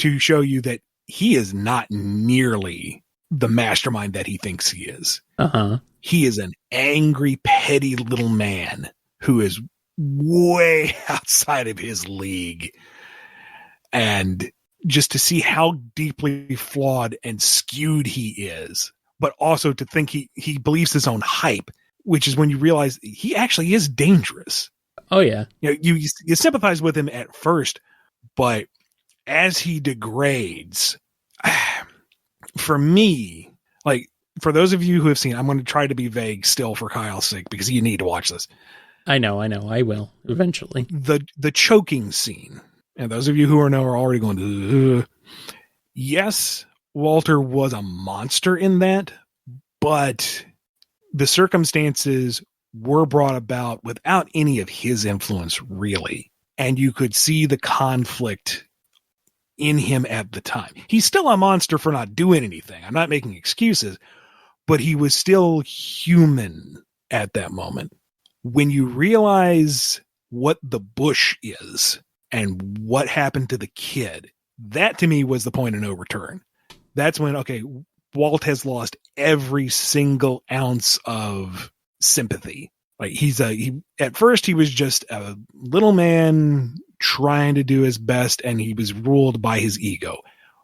to show you that he is not nearly the mastermind that he thinks he is. Uh-huh. He is an angry, petty little man who is way outside of his league. And just to see how deeply flawed and skewed he is, but also to think he believes his own hype, which is when you realize he actually is dangerous. Oh, yeah. You sympathize with him at first, but as he degrades, for me, like, for those of you who have seen, I'm going to try to be vague still for Kyle's sake, because you need to watch this. I know. I will eventually. The choking scene, and those of you who know are already going, ugh. Yes, Walter was a monster in that, but the circumstances were brought about without any of his influence, really. And you could see the conflict in him at the time. He's still a monster for not doing anything. I'm not making excuses, but he was still human at that moment. When you realize what the bush is and what happened to the kid, that to me was the point of no return. That's when, okay, Walt has lost every single ounce of sympathy. Like at first he was just a little man trying to do his best, and he was ruled by his ego.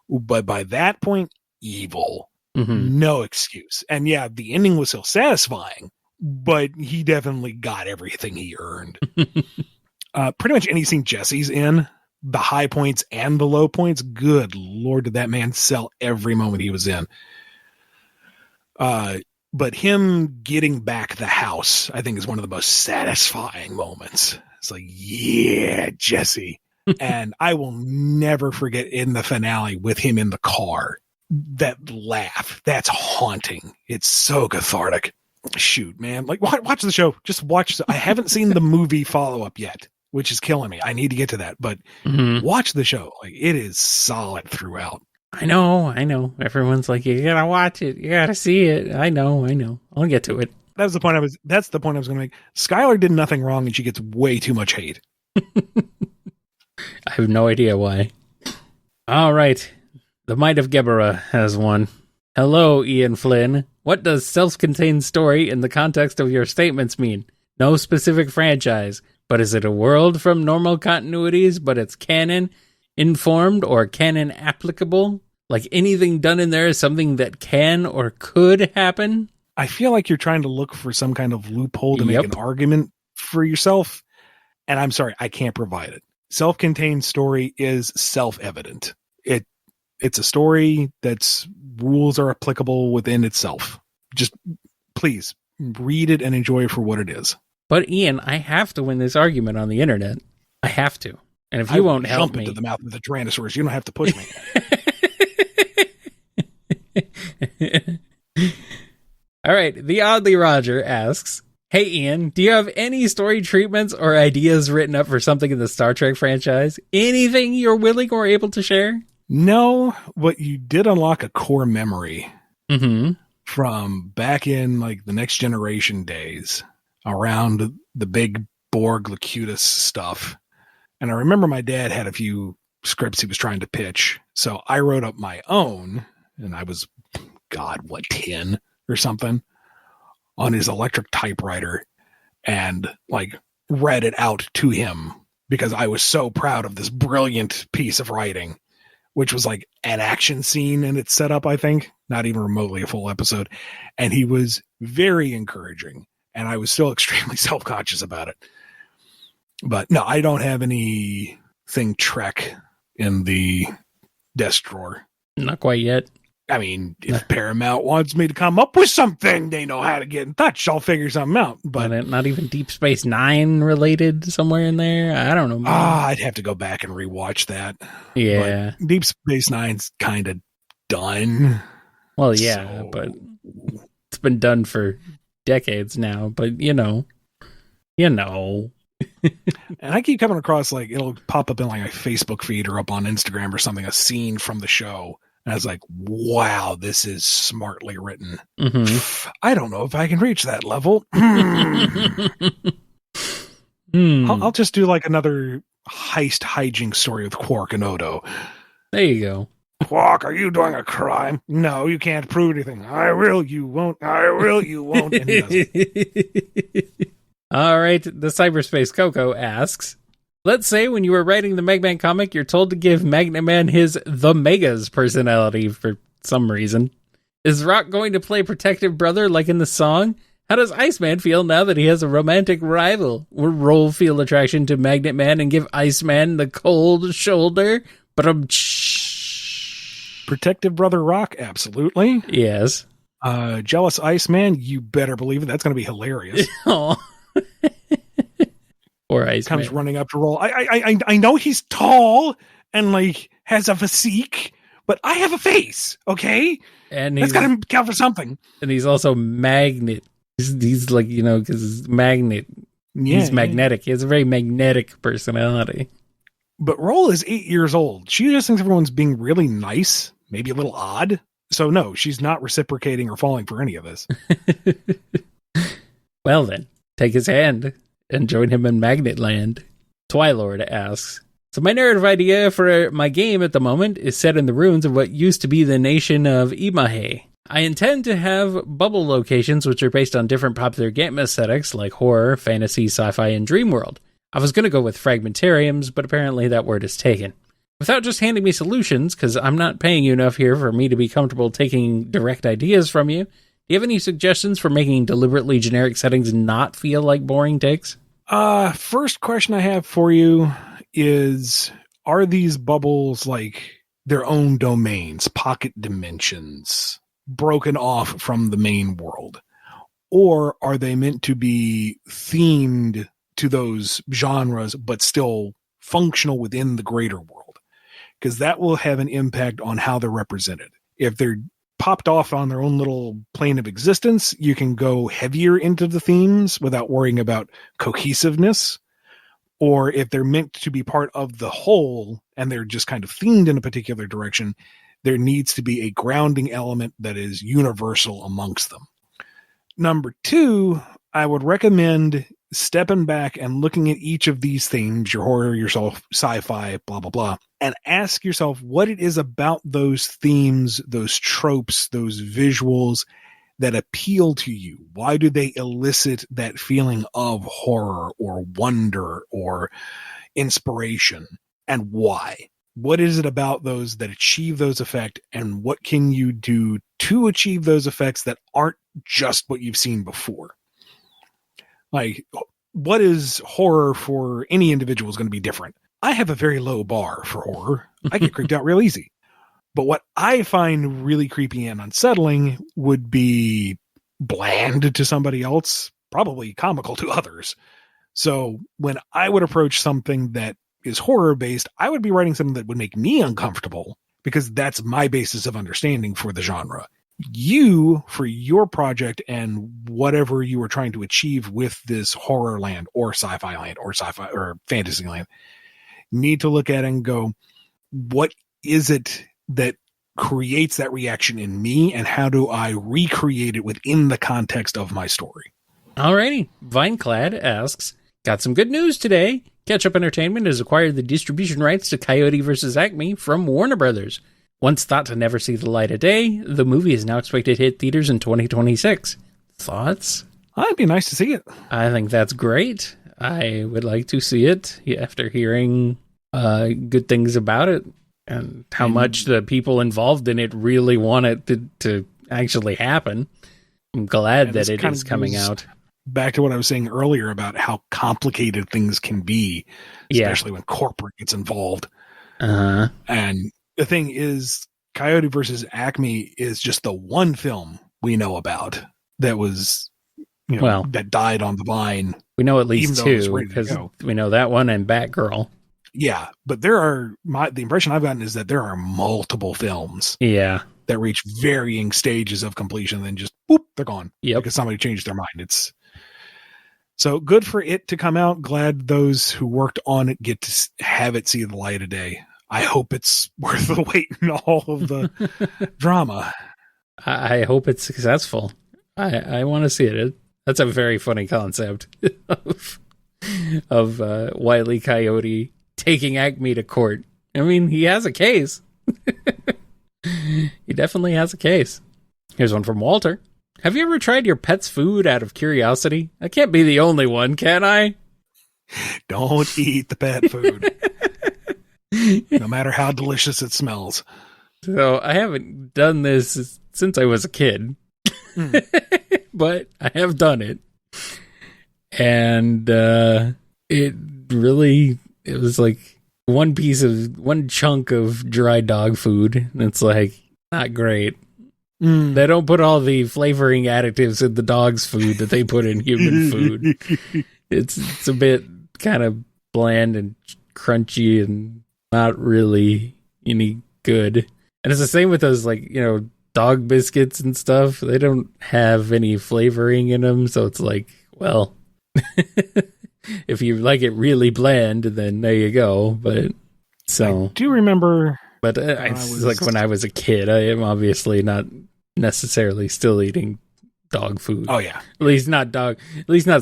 But by that point, evil. Mm-hmm. No excuse. And yeah, the ending was so satisfying, but he definitely got everything he earned. Pretty much any scene Jesse's in, the high points and the low points, good Lord, did that man sell every moment he was in. But him getting back the house, I think, is one of the most satisfying moments. It's like, yeah, Jesse. And I will never forget in the finale with him in the car, that laugh, that's haunting. It's so cathartic. Shoot, man. Like, watch the show. Just watch. I haven't seen the movie follow-up yet, which is killing me. I need to get to that. But watch the show. Like, it is solid throughout. I know. Everyone's like, you gotta watch it. You gotta see it. I know. I'll get to it. That's the point I was going to make. Skylar did nothing wrong, and she gets way too much hate. I have no idea why. All right. The Might of Geberra has one. Hello, Ian Flynn. What does self-contained story in the context of your statements mean? No specific franchise, but is it a world from normal continuities, but it's canon informed or canon applicable? Like anything done in there is something that can or could happen? I feel like you're trying to look for some kind of loophole to make an argument for yourself. And I'm sorry, I can't provide it. Self-contained story is self-evident. It's a story that's rules are applicable within itself. Just please read it and enjoy it for what it is. But Ian, I have to win this argument on the internet. I have to. And if you won't help me, jump into the mouth of the Tyrannosaurus. You don't have to push me. All right. The Oddly Roger asks, hey, Ian, do you have any story treatments or ideas written up for something in the Star Trek franchise? Anything you're willing or able to share? No, but you did unlock a core memory from back in like the Next Generation days around the big Borg Locutus stuff. And I remember my dad had a few scripts he was trying to pitch. So I wrote up my own, and I was, 10 or something, on his electric typewriter, and like read it out to him because I was so proud of this brilliant piece of writing, which was like an action scene in its setup, I think, not even remotely a full episode. And he was very encouraging, and I was still extremely self-conscious about it. But no, I don't have anything Trek in the desk drawer. Not quite yet. I mean, if Paramount wants me to come up with something, they know how to get in touch. I'll figure something out. But not even Deep Space Nine related somewhere in there? I don't know. I'd have to go back and rewatch that. Yeah. But Deep Space Nine's kind of done. Well, yeah, but it's been done for decades now. But, you know. And I keep coming across, like, it'll pop up in like a Facebook feed or up on Instagram or something, a scene from the show. And I was like, wow, this is smartly written. I don't know if I can reach that level. I'll just do like another heist hijinks story with Quark and Odo. There you go. Quark, are you doing a crime? No, you can't prove anything. I will, you won't. I will, you won't. And he doesn't. All right, the Cyberspace Coco asks, let's say when you were writing the Megman comic, you're told to give Magnet Man his The Megas personality for some reason. Is Rock going to play protective brother like in the song? How does Iceman feel now that he has a romantic rival? Will Roll feel attraction to Magnet Man and give Iceman the cold shoulder? But Protective brother Rock, absolutely. yes. Jealous Iceman, you better believe it. That's going to be hilarious. Aw. Or Iceman comes running up to Roll. I know he's tall and like has a physique, but I have a face. Okay, and that's got to count for something. And he's also magnet. He's like, you know, because he's magnet. Yeah, he's magnetic. He has a very magnetic personality. But Roll is 8 years old. She just thinks everyone's being really nice, maybe a little odd. So no, she's not reciprocating or falling for any of this. Well then, take his hand and join him in Magnet Land. Twilord asks, so my narrative idea for my game at the moment is set in the ruins of what used to be the nation of Imahe. I intend to have bubble locations which are based on different popular game aesthetics like horror, fantasy, sci-fi, and dream world. I was going to go with fragmentariums, but apparently that word is taken. Without just handing me solutions, because I'm not paying you enough here for me to be comfortable taking direct ideas from you, do you have any suggestions for making deliberately generic settings not feel like boring takes? First question I have for you is, are these bubbles like their own domains, pocket dimensions, broken off from the main world? Or are they meant to be themed to those genres, but still functional within the greater world? Because that will have an impact on how they're represented. If they're popped off on their own little plane of existence, you can go heavier into the themes without worrying about cohesiveness. Or if they're meant to be part of the whole and they're just kind of themed in a particular direction, there needs to be a grounding element that is universal amongst them. Number two, I would recommend stepping back and looking at each of these themes, your horror, your sci-fi, blah, blah, blah, and ask yourself what it is about those themes, those tropes, those visuals that appeal to you. Why do they elicit that feeling of horror or wonder or inspiration? And why? What is it about those that achieve those effects, and what can you do to achieve those effects that aren't just what you've seen before? Like, what is horror for any individual is going to be different. I have a very low bar for horror. I get creeped out real easy. But what I find really creepy and unsettling would be bland to somebody else, probably comical to others. So when I would approach something that is horror based, I would be writing something that would make me uncomfortable, because that's my basis of understanding for the genre. You, for your project and whatever you were trying to achieve with this horror land or sci-fi land or sci-fi or fantasy land, need to look at it and go, what is it that creates that reaction in me, and how do I recreate it within the context of my story? Alrighty. Vineclad asks, got some good news today. Ketchup Entertainment has acquired the distribution rights to Coyote vs. Acme from Warner Brothers. Once thought to never see the light of day, the movie is now expected to hit theaters in 2026. Thoughts? It'd be nice to see it. I think that's great. I would like to see it after hearing good things about it and how much the people involved in it really want it to actually happen. I'm glad that it is coming out. Back to what I was saying earlier about how complicated things can be, especially when corporate gets involved. Uh-huh. And the thing is, Coyote versus Acme is just the one film we know about that was, that died on the vine. We know at least two, because we know that one and Batgirl. Yeah, but the impression I've gotten is that there are multiple films. Yeah. That reach varying stages of completion and then just boop, they're gone. Yep. Because somebody changed their mind. So good for it to come out. Glad those who worked on it get to have it see the light of day. I hope it's worth the wait and all of the drama. I hope it's successful. I want to see it. That's a very funny concept of Wile E. Coyote taking Acme to court. I mean, he has a case. He definitely has a case. Here's one from Walter. Have you ever tried your pet's food out of curiosity? I can't be the only one, can I? Don't eat the pet food. No matter how delicious it smells. So I haven't done this since I was a kid. But I have done it. And it was like one chunk of dry dog food. And it's like not great. They don't put all the flavoring additives in the dog's food that they put in human food. It's a bit kind of bland and crunchy and not really any good. And it's the same with those, like, you know, dog biscuits and stuff. They don't have any flavoring in them. So it's like, well, if you like it really bland, then there you go. But so I do remember. But like when I was a kid, I am obviously not necessarily still eating dog food. Oh yeah. At least not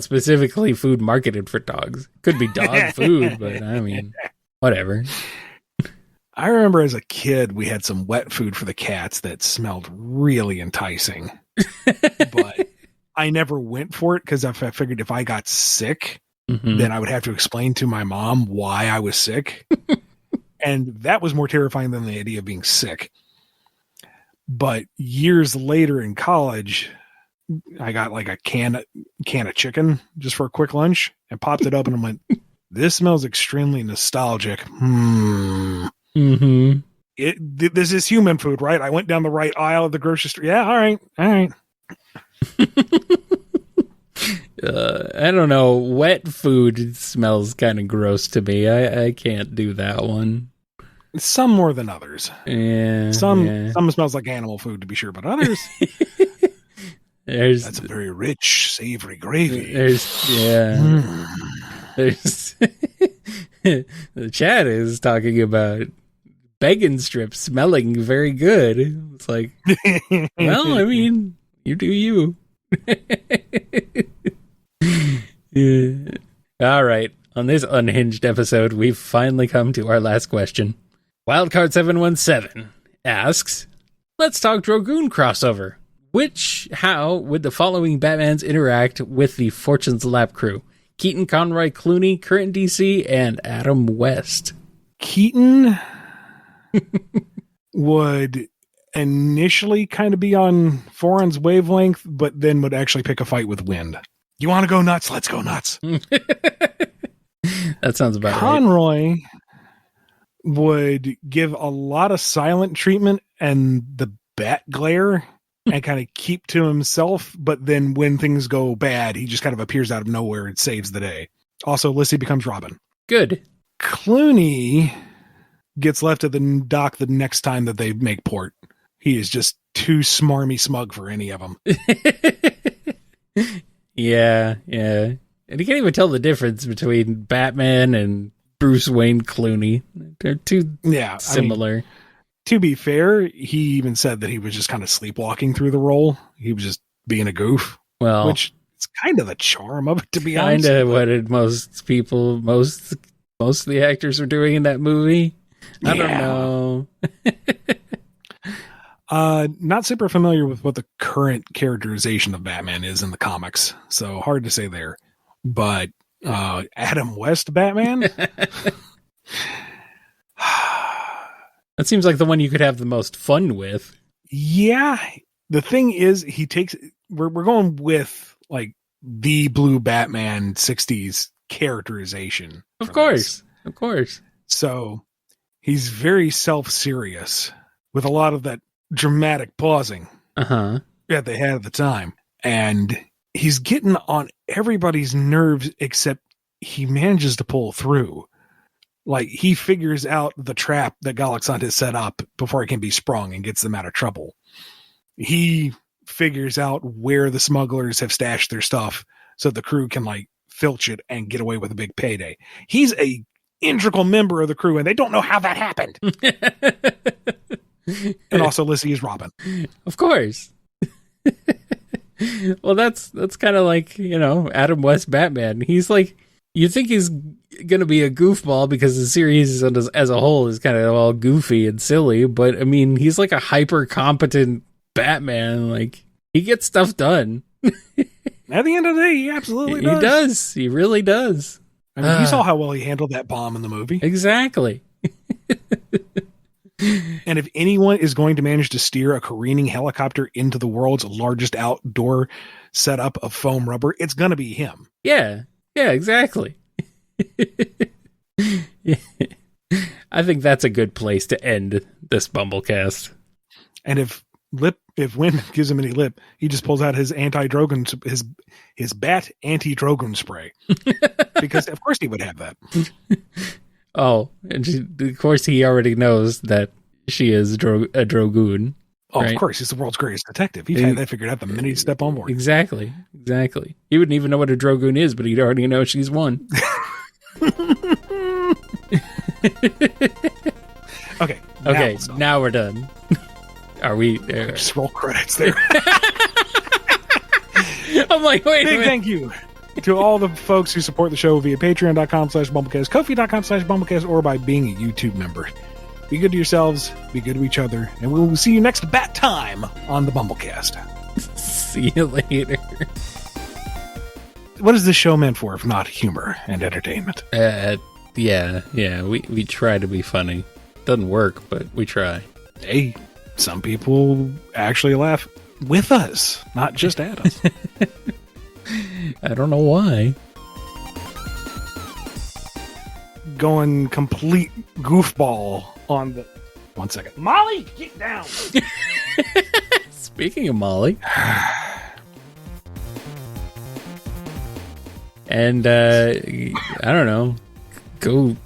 specifically food marketed for dogs. Could be dog food, but I mean, whatever. I remember as a kid, we had some wet food for the cats that smelled really enticing. But I never went for it because I figured if I got sick, then I would have to explain to my mom why I was sick. And that was more terrifying than the idea of being sick. But years later in college, I got like a can of chicken just for a quick lunch and popped it up and I went, this smells extremely nostalgic. This is human food, right? I went down the right aisle of the grocery store. Yeah, all right. I don't know. Wet food smells kind of gross to me. I can't do that one. Some more than others. Yeah. Some smells like animal food, to be sure, but others. That's a very rich, savory gravy. The chat is talking about bacon strips smelling very good. It's like, well, I mean, you do you. Yeah. All right. On this unhinged episode, we've finally come to our last question. Wildcard717 asks, let's talk Dragoon crossover. How would the following Batmans interact with the Fortune's Lap crew? Keaton, Conroy, Clooney, current DC, and Adam West. Keaton would initially kind of be on Foran's wavelength, but then would actually pick a fight with Wind. You want to go nuts? Let's go nuts. That sounds about right. Conroy would give a lot of silent treatment and the bat glare and kind of keep to himself, but then when things go bad, he just kind of appears out of nowhere and saves the day. Also, Lissy becomes Robin. Good. Clooney gets left at the dock the next time that they make port. He is just too smarmy smug for any of them. Yeah. And you can't even tell the difference between Batman and Bruce Wayne Clooney. They're too similar. I mean, to be fair, he even said that he was just kind of sleepwalking through the role. He was just being a goof. Well, which is kind of the charm of it, to be honest. Kind of what most of the actors are doing in that movie. I don't know. Not super familiar with what the current characterization of Batman is in the comics, so hard to say there. But Adam West Batman? That seems like the one you could have the most fun with. Yeah. The thing is, we're going with like the blue Batman 60s characterization. Of course. So he's very self-serious with a lot of that dramatic pausing that they had at the time. And he's getting on everybody's nerves except he manages to pull through. Like, he figures out the trap that Galaxant has set up before it can be sprung and gets them out of trouble. He figures out where the smugglers have stashed their stuff so the crew can, like, filch it and get away with a big payday. He's a integral member of the crew, and they don't know how that happened. And also, Lissy is Robin. Of course. Well, that's kind of like, Adam West Batman. He's like, You think he's going to be a goofball because the series as a whole is kind of all goofy and silly, but I mean, he's like a hyper competent Batman. Like, he gets stuff done. At the end of the day, he absolutely does. He does. He really does. I mean, you saw how well he handled that bomb in the movie. Exactly. And if anyone is going to manage to steer a careening helicopter into the world's largest outdoor setup of foam rubber, it's going to be him. Yeah. Yeah, exactly. I think that's a good place to end this BumbleKast. And if Wynn gives him any lip, he just pulls out his anti-Drogon, his bat anti-Drogon spray. Because of course he would have that. Oh, and of course he already knows that she is a Drogoon. Oh, right? Of course, he's the world's greatest detective. He had that figured out the minute he stepped on board. Exactly. He wouldn't even know what a Drogoon is, but he'd already know she's one. Okay. Now we're done. Are we? Just roll credits there. I'm like, wait a minute. Big thank you to all the folks who support the show via patreon.com/BumbleKast, Ko-fi.com/BumbleKast, or by being a YouTube member. Be good to yourselves, be good to each other, and we will see you next bat time on the BumbleKast. See you later. What is this show meant for if not humor and entertainment? Yeah. We try to be funny. Doesn't work, but we try. Hey, some people actually laugh with us, not just at us. I don't know why. Going complete goofball on the... 1 second. Molly, get down! Speaking of Molly. And, I don't know. Go...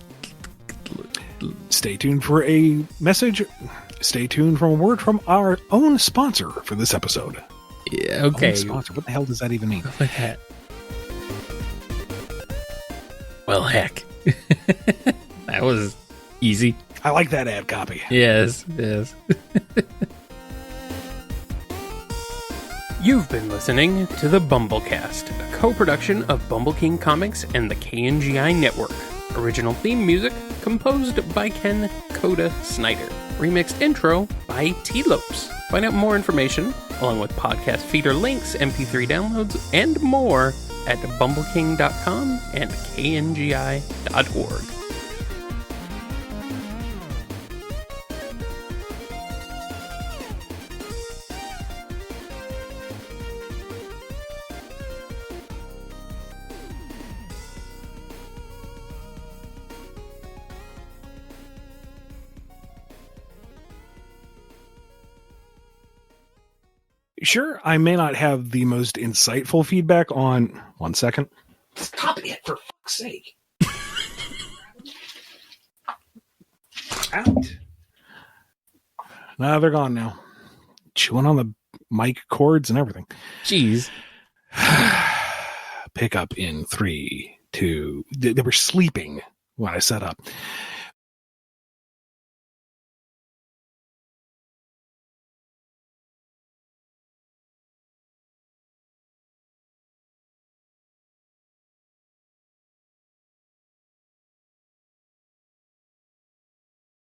Stay tuned for a message. Stay tuned for a word from our own sponsor for this episode. Yeah, okay. Own sponsor. What the hell does that even mean? Like that. Well, heck. That was easy. I like that ad copy. Yes. You've been listening to the BumbleKast, a co-production of Bumble King Comics and the KNGI Network. Original theme music composed by Ken Coda Snyder. Remixed intro by T-Lopes. Find out more information, along with podcast feeder links, MP3 downloads, and more at bumbleking.com and kngi.org. Sure, I may not have the most insightful feedback on... 1 second. Stop it, for fuck's sake. Out. No, they're gone now. Chewing on the mic cords and everything. Jeez. Pick up in 3, 2... They were sleeping when I set up.